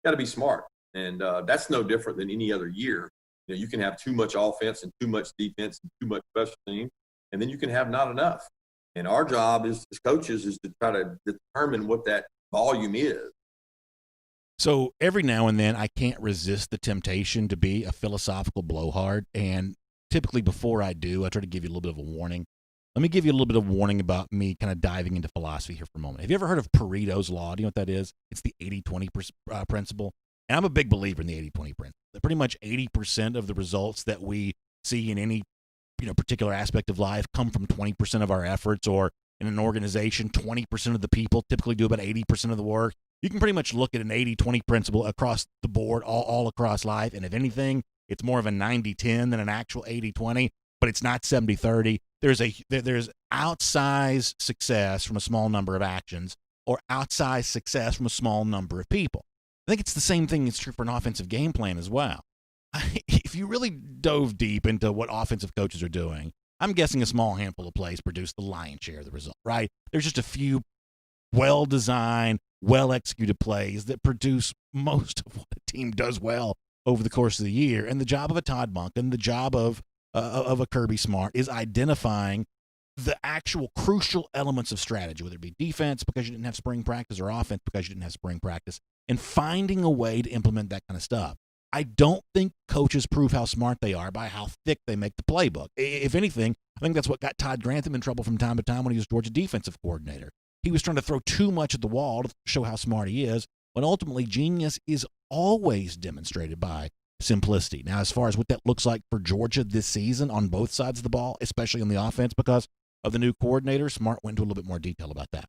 Got to be smart. And that's no different than any other year. You can have too much offense and too much defense and too much special teams, and then you can have not enough. And our job as coaches is to try to determine what that volume is. So every now and then I can't resist the temptation to be a philosophical blowhard, and typically before I do, I try to give you a little bit of a warning. Let me give you a little bit of warning about me kind of diving into philosophy here for a moment. Have you ever heard of Pareto's Law? Do you know what that is? It's the 80-20 principle. And I'm a big believer in the 80-20 principle. Pretty much 80% of the results that we see in any particular aspect of life come from 20% of our efforts, or in an organization, 20% of the people typically do about 80% of the work. You can pretty much look at an 80-20 principle across the board, all across life. And if anything, it's more of a 90-10 than an actual 80-20, but it's not 70-30. There's outsized success from a small number of actions, or outsized success from a small number of people. I think it's the same thing that's true for an offensive game plan as well. If you really dove deep into what offensive coaches are doing, I'm guessing a small handful of plays produce the lion's share of the result, right? There's just a few well-designed, well-executed plays that produce most of what a team does well over the course of the year. And the job of a Todd Monk and the job of a Kirby Smart is identifying the actual crucial elements of strategy, whether it be defense because you didn't have spring practice or offense because you didn't have spring practice, and finding a way to implement that kind of stuff. I don't think coaches prove how smart they are by how thick they make the playbook. If anything, I think that's what got Todd Grantham in trouble from time to time when he was Georgia defensive coordinator. He was trying to throw too much at the wall to show how smart he is, when ultimately genius is always demonstrated by simplicity. Now, as far as what that looks like for Georgia this season on both sides of the ball, especially on the offense because of the new coordinator, Smart went into a little bit more detail about that.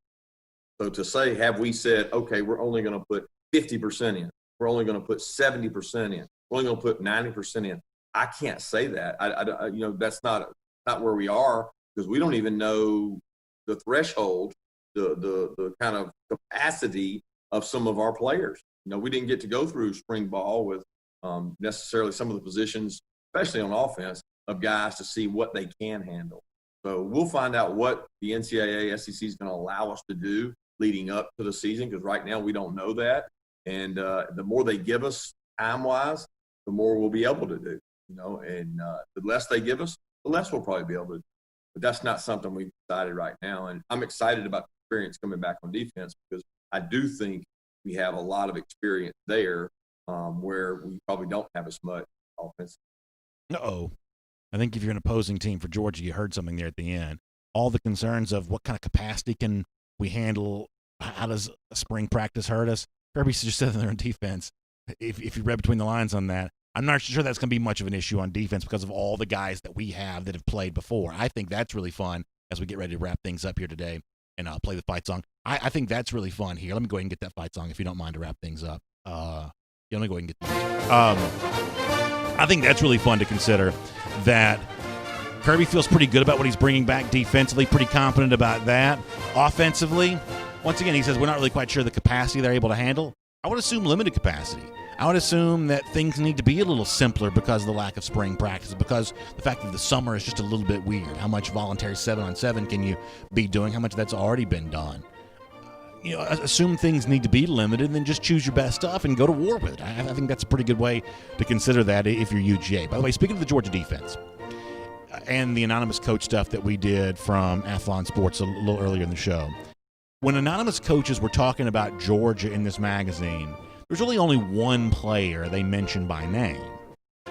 So to say, have we said, okay, we're only going to put 50% in, we're only going to put 70% in, we're only going to put 90% in, I can't say that. I that's not where we are, because we don't even know the threshold, the kind of capacity of some of our players. We didn't get to go through spring ball with necessarily some of the positions, especially on offense, of guys to see what they can handle. So we'll find out what the NCAA, SEC is going to allow us to do leading up to the season, because right now we don't know that. And the more they give us time-wise, the more we'll be able to do. And the less they give us, the less we'll probably be able to do. But that's not something we've decided right now. And I'm excited about the experience coming back on defense, because I do think we have a lot of experience there where we probably don't have as much offense. Uh-oh. I think if you're an opposing team for Georgia, you heard something there at the end. All the concerns of what kind of capacity can we handle, how does spring practice hurt us? Kirby just said there on defense, if you read between the lines on that, I'm not sure that's going to be much of an issue on defense because of all the guys that we have that have played before. I think that's really fun as we get ready to wrap things up here today and play the fight song. I think that's really fun here. Let me go ahead and get that fight song if you don't mind to wrap things up. Let me go ahead and get that. I think that's really fun to consider that Kirby feels pretty good about what he's bringing back defensively, pretty confident about that. Offensively, once again, he says we're not really quite sure the capacity they're able to handle. I would assume limited capacity. I would assume that things need to be a little simpler because of the lack of spring practice, because the fact that the summer is just a little bit weird. How much voluntary 7-on-7 can you be doing? How much of that's already been done? Assume things need to be limited and then just choose your best stuff and go to war with it. I think that's a pretty good way to consider that if you're UGA. By the way, speaking of the Georgia defense and the anonymous coach stuff that we did from Athlon Sports a little earlier in the show, when anonymous coaches were talking about Georgia in this magazine, there's really only one player they mentioned by name.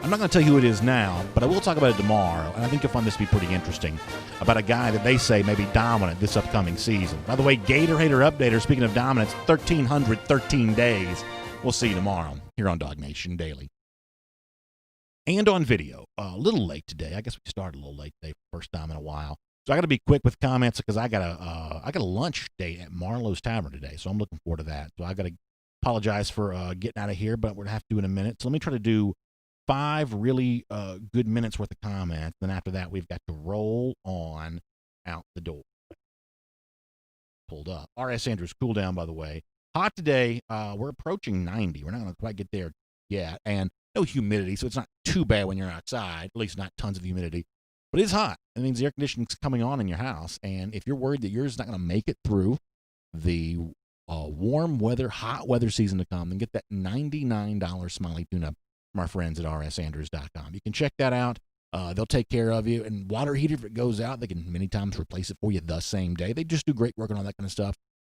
I'm not going to tell you who it is now, but I will talk about it tomorrow, and I think you'll find this to be pretty interesting, about a guy that they say may be dominant this upcoming season. By the way, Gatorhater Updater, speaking of dominance, 1,313 days. We'll see you tomorrow here on DawgNation Daily. And on video. A little late today. I guess we started a little late today, first time in a while. So I got to be quick with comments because I got a lunch date at Marlowe's Tavern today, so I'm looking forward to that. So I got to apologize for getting out of here, but we're going to have to do it in a minute. So let me try to do 5 really good minutes worth of comments. Then after that, we've got to roll on out the door. Pulled up. R.S. Andrews, cool down, by the way. Hot today. We're approaching 90. We're not going to quite get there yet. And no humidity, so it's not too bad when you're outside, at least not tons of humidity. But it's hot. It means the air conditioning's coming on in your house. And if you're worried that yours is not going to make it through the warm weather, hot weather season to come, then get that $99 Smiley tune-up from our friends at rsandrews.com. You can check that out. They'll take care of you. And water heater, if it goes out, they can many times replace it for you the same day. They just do great work on all that kind of stuff.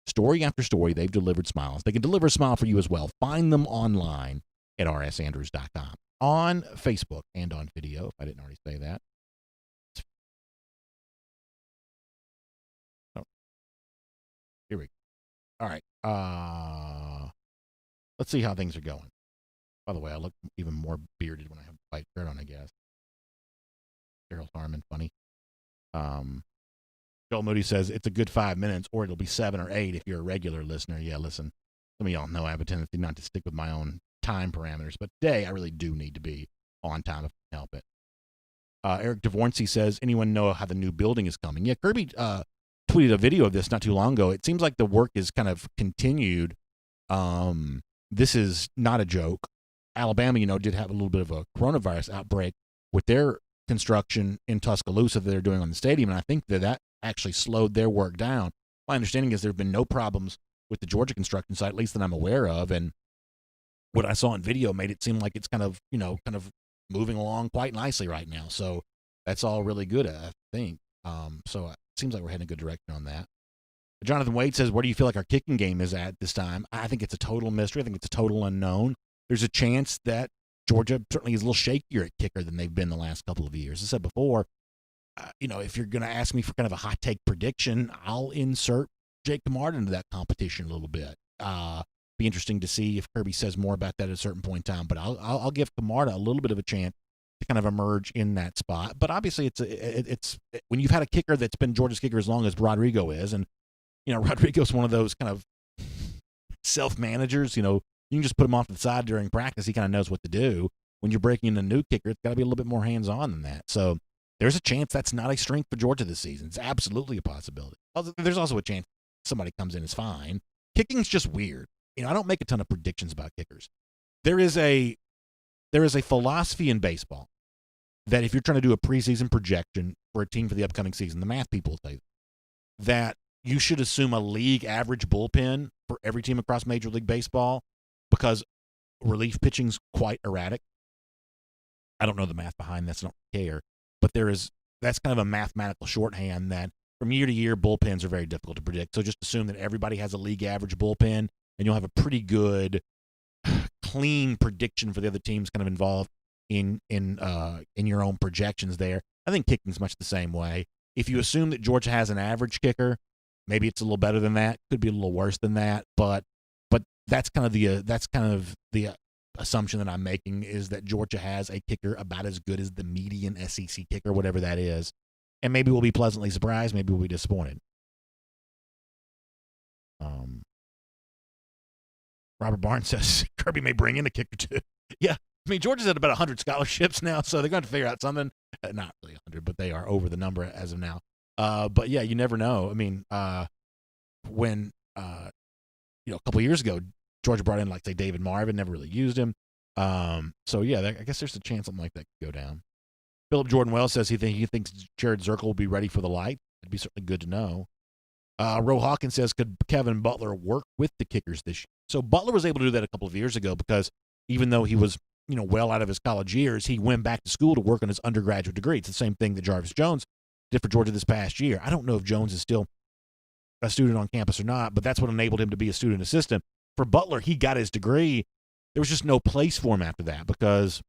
Story after story, they've delivered smiles. They can deliver a smile for you as well. Find them online at rsandrews.com. On Facebook and on video, if I didn't already say that. Oh. Here we go. All right. Let's see how things are going. By the way, I look even more bearded when I have a white shirt on, I guess. Gerald Harmon, funny. Joel Moody says it's a good 5 minutes, or it'll be 7 or 8 if you're a regular listener. Yeah, listen, some of y'all know I have a tendency not to stick with my own time parameters, but today I really do need to be on time if I can help it. Eric DeVorncy says, anyone know how the new building is coming? Yeah, Kirby tweeted a video of this not too long ago. It seems like the work is kind of continued. This is not a joke. Alabama, did have a little bit of a coronavirus outbreak with their construction in Tuscaloosa that they're doing on the stadium, and I think that actually slowed their work down. My understanding is there have been no problems with the Georgia construction site, at least that I'm aware of, and what I saw in video made it seem like it's kind of moving along quite nicely right now. So that's all really good, I think. So it seems like we're heading a good direction on that. Jonathan Wade says, where do you feel like our kicking game is at this time? I think it's a total mystery. I think it's a total unknown. There's a chance that Georgia certainly is a little shakier at kicker than they've been the last couple of years. As I said before, if you're going to ask me for kind of a hot take prediction, I'll insert Jake Camarda into that competition a little bit. Be interesting to see if Kirby says more about that at a certain point in time. But I'll give Camarda a little bit of a chance to kind of emerge in that spot. But obviously, it's when you've had a kicker that's been Georgia's kicker as long as Rodrigo is, and Rodrigo's one of those kind of self-managers. You can just put him off to the side during practice. He kind of knows what to do. When you're breaking in a new kicker, it's got to be a little bit more hands-on than that. So there's a chance that's not a strength for Georgia this season. It's absolutely a possibility. There's also a chance somebody comes in is fine. Kicking's just weird. I don't make a ton of predictions about kickers. There is a philosophy in baseball that if you're trying to do a preseason projection for a team for the upcoming season, the math people will tell you that you should assume a league average bullpen for every team across Major League Baseball because relief pitching's quite erratic. I don't know the math behind that, so I don't care. But that's kind of a mathematical shorthand that from year to year, bullpens are very difficult to predict. So just assume that everybody has a league average bullpen, and you'll have a pretty good, clean prediction for the other teams kind of involved in your own projections there. I think kicking's much the same way. If you assume that Georgia has an average kicker, maybe it's a little better than that. Could be a little worse than that, but that's kind of the assumption that I'm making is that Georgia has a kicker about as good as the median SEC kicker, whatever that is, and maybe we'll be pleasantly surprised. Maybe we'll be disappointed. Robert Barnes says Kirby may bring in a kicker too. Yeah, Georgia's at about 100 scholarships now, so they're going to figure out something. Not really 100, but they are over the number as of now. But yeah, you never know. When a couple years ago, Georgia brought in say David Marvin, never really used him. So yeah, I guess there's a chance something like that could go down. Philip Jordan Wells says he thinks Jared Zirkle will be ready for the light. That'd be certainly good to know. Ro Hawkins says, could Kevin Butler work with the kickers this year? So Butler was able to do that a couple of years ago because even though he was well out of his college years, he went back to school to work on his undergraduate degree. It's the same thing that Jarvis Jones did for Georgia this past year. I don't know if Jones is still a student on campus or not, but that's what enabled him to be a student assistant. For Butler, he got his degree. There was just no place for him after that because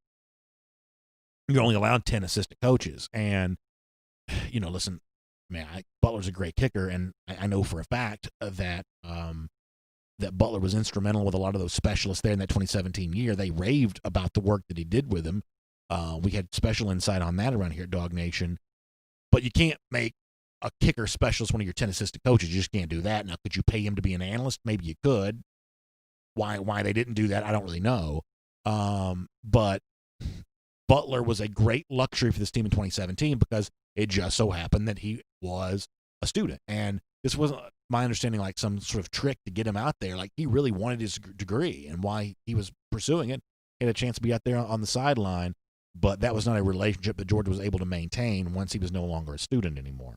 you're only allowed 10 assistant coaches. And, listen, man, Butler's a great kicker, and I know for a fact that that Butler was instrumental with a lot of those specialists there in that 2017 year. They raved about the work that he did with them. We had special insight on that around here at DawgNation. But you can't make a kicker specialist one of your 10 assistant coaches. You just can't do that. Now, could you pay him to be an analyst? Maybe you could. Why they didn't do that, I don't really know. But Butler was a great luxury for this team in 2017 because it just so happened that he was a student. And this wasn't, my understanding, like some sort of trick to get him out there. Like, he really wanted his degree, and why he was pursuing it, he had a chance to be out there on the sideline. But that was not a relationship that Georgia was able to maintain once he was no longer a student anymore.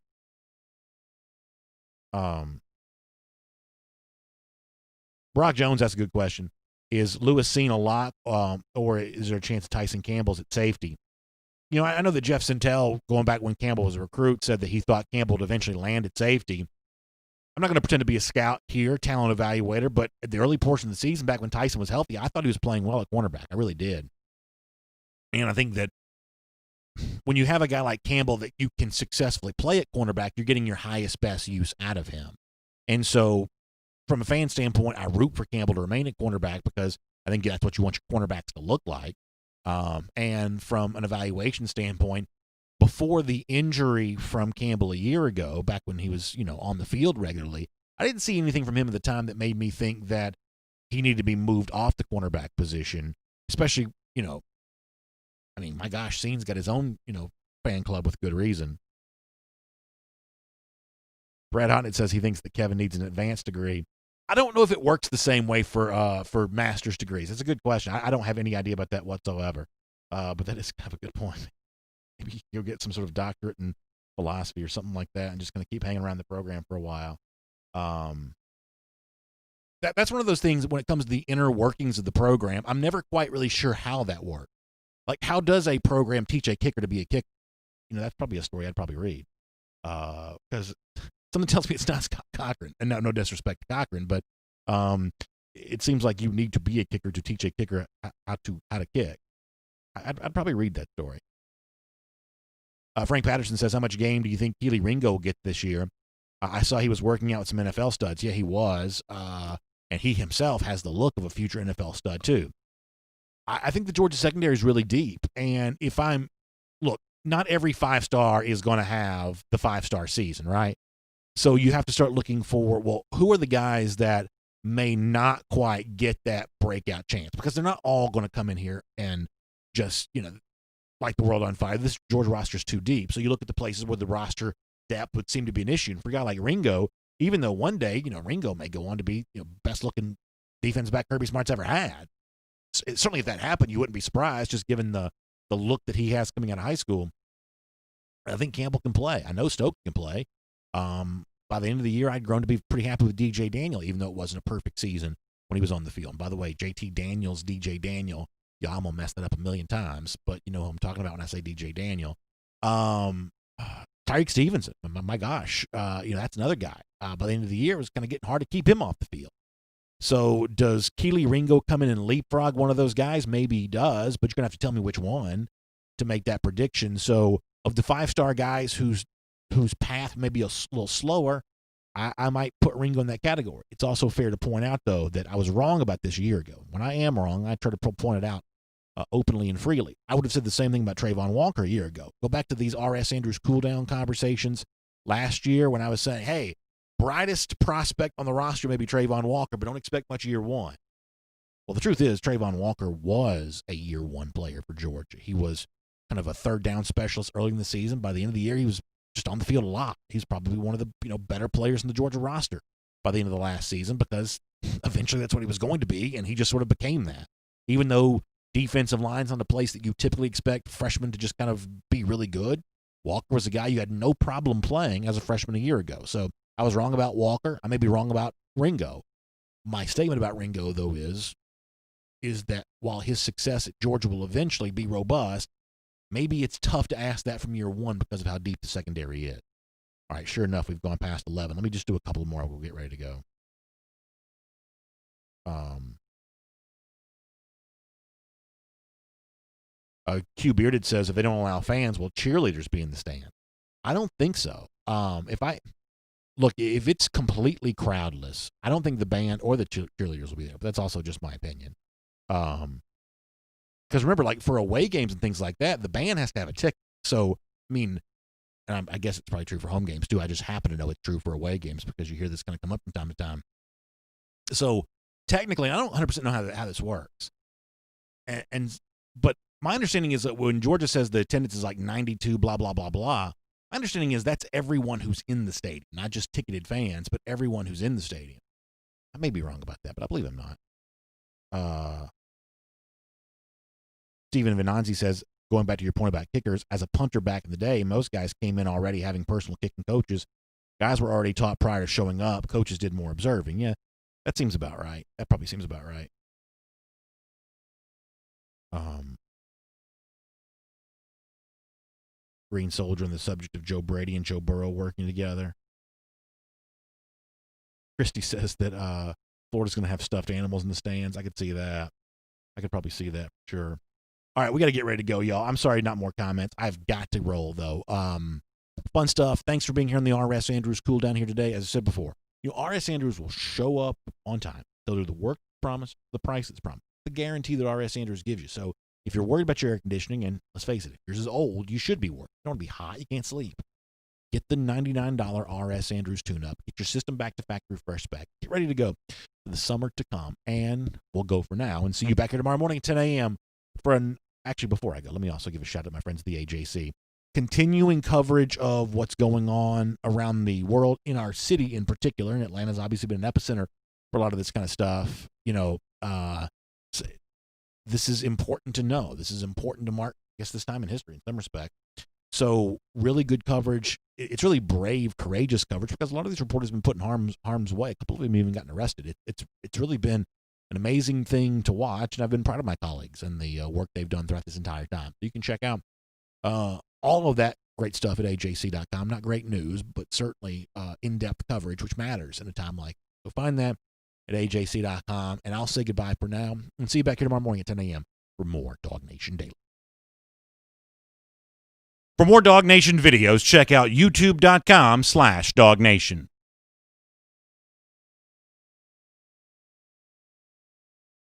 Brock Jones asks a good question. Is Lewis seen a lot, or is there a chance Tyson Campbell's at safety? I know that Jeff Sentell, going back when Campbell was a recruit, said that he thought Campbell would eventually land at safety. I'm not going to pretend to be a scout here, talent evaluator, but at the early portion of the season, back when Tyson was healthy, I thought he was playing well at cornerback. I really did. And I think that when you have a guy like Campbell that you can successfully play at cornerback, you're getting your highest, best use out of him. And so from a fan standpoint, I root for Campbell to remain at cornerback because I think that's what you want your cornerbacks to look like. And from an evaluation standpoint, before the injury from Campbell a year ago, back when he was, on the field regularly, I didn't see anything from him at the time that made me think that he needed to be moved off the cornerback position, especially, my gosh, Scene's got his own, fan club with good reason. Brad Hotnett says he thinks that Kevin needs an advanced degree. I don't know if it works the same way for master's degrees. That's a good question. I don't have any idea about that whatsoever. But that is kind of a good point. maybe you'll get some sort of doctorate in philosophy or something like that and just kind of keep hanging around the program for a while. That's one of those things when it comes to the inner workings of the program. I'm never quite really sure how that works. Like, how does a program teach a kicker to be a kicker? That's probably a story I'd probably read. Because something tells me it's not Scott Cochran. And no disrespect to Cochran, but it seems like you need to be a kicker to teach a kicker how to kick. I'd probably read that story. Frank Patterson says, how much game do you think Keely Ringo will get this year? I saw he was working out with some NFL studs. Yeah, he was. And he himself has the look of a future NFL stud, too. I think the Georgia secondary is really deep. And look, not every 5-star is going to have the 5-star season, right? So you have to start looking for, well, who are the guys that may not quite get that breakout chance? Because they're not all going to come in here and just, light the world on fire. This Georgia roster is too deep. So you look at the places where the roster depth would seem to be an issue. And for a guy like Ringo, even though one day, Ringo may go on to be, best-looking defensive back Kirby Smart's ever had. Certainly if that happened, you wouldn't be surprised, just given the look that he has coming out of high school. I think Campbell can play. I know Stokes can play. By the end of the year, I'd grown to be pretty happy with DJ Daniel, even though it wasn't a perfect season when he was on the field. And by the way, JT Daniels, DJ Daniel, I'm going to mess that up a million times, but you know who I'm talking about when I say DJ Daniel. Tyreek Stevenson, my gosh, that's another guy. By the end of the year, it was kind of getting hard to keep him off the field. So does Keely Ringo come in and leapfrog one of those guys? Maybe he does, but you're going to have to tell me which one to make that prediction. So of the 5-star guys whose path may be a little slower, I might put Ringo in that category. It's also fair to point out, though, that I was wrong about this a year ago. When I am wrong, I try to point it out openly and freely. I would have said the same thing about Trayvon Walker a year ago. Go back to these R.S. Andrews cool-down conversations last year when I was saying, hey, brightest prospect on the roster may be Trayvon Walker, but don't expect much year one. Well, the truth is Trayvon Walker was a year one player for Georgia. He was kind of a third down specialist early in the season. By the end of the year, he was just on the field a lot. He's probably one of the better players in the Georgia roster by the end of the last season, because eventually that's what he was going to be, and he just sort of became that. Even though defensive line's on the place that you typically expect freshmen to just kind of be really good, Walker was a guy you had no problem playing as a freshman a year ago. So I was wrong about Walker. I may be wrong about Ringo. My statement about Ringo, though, is that while his success at Georgia will eventually be robust, maybe it's tough to ask that from year one because of how deep the secondary is. All right, sure enough, we've gone past 11. Let me just do a couple more. We'll get ready to go. Q Bearded says if they don't allow fans, will cheerleaders be in the stand? I don't think so. If it's completely crowdless, I don't think the band or the cheerleaders will be there. But that's also just my opinion. Because remember, like for away games and things like that, the band has to have a ticket. So, and I guess it's probably true for home games too. I just happen to know it's true for away games because you hear this kind of come up from time to time. So technically, I don't 100% know how this works. But my understanding is that when Georgia says the attendance is like 92, blah, blah, blah, blah, my understanding is that's everyone who's in the stadium, not just ticketed fans, but everyone who's in the stadium. I may be wrong about that, but I believe I'm not. Steven Venanzi says, going back to your point about kickers, as a punter back in the day, most guys came in already having personal kicking coaches. Guys were already taught prior to showing up. Coaches did more observing. Yeah, that seems about right. That probably seems about right. Green Soldier on the subject of Joe Brady and Joe Burrow working together. Christy says that Florida's going to have stuffed animals in the stands. I could see that. I could probably see that for sure. All right, we got to get ready to go, y'all. I'm sorry, not more comments. I've got to roll, though. Fun stuff. Thanks for being here on the R.S. Andrews Cool Down here today. As I said before, R.S. Andrews will show up on time. They'll do the work promised, the price that's promised, the guarantee that R.S. Andrews gives you. So if you're worried about your air conditioning, and let's face it, if yours is old, you should be worried. You don't want to be hot. You can't sleep. Get the $99 R.S. Andrews tune-up. Get your system back to factory fresh spec. Get ready to go for the summer to come. And we'll go for now and see you back here tomorrow morning at 10 a.m. Actually, before I go, let me also give a shout out to my friends at the AJC. Continuing coverage of what's going on around the world, in our city in particular. And Atlanta's obviously been an epicenter for a lot of this kind of stuff. This is important to know. This is important to mark, I guess, this time in history in some respect. So really good coverage. It's really brave, courageous coverage because a lot of these reporters have been put in harm's way. A couple of them even gotten arrested. It's really been an amazing thing to watch, and I've been proud of my colleagues and the work they've done throughout this entire time. So you can check out all of that great stuff at ajc.com. Not great news, but certainly in-depth coverage, which matters in a time like this. So find that at ajc.com, and I'll say goodbye for now and see you back here tomorrow morning at 10 a.m. for more DawgNation Daily. For more DawgNation videos, check out youtube.com/DawgNation.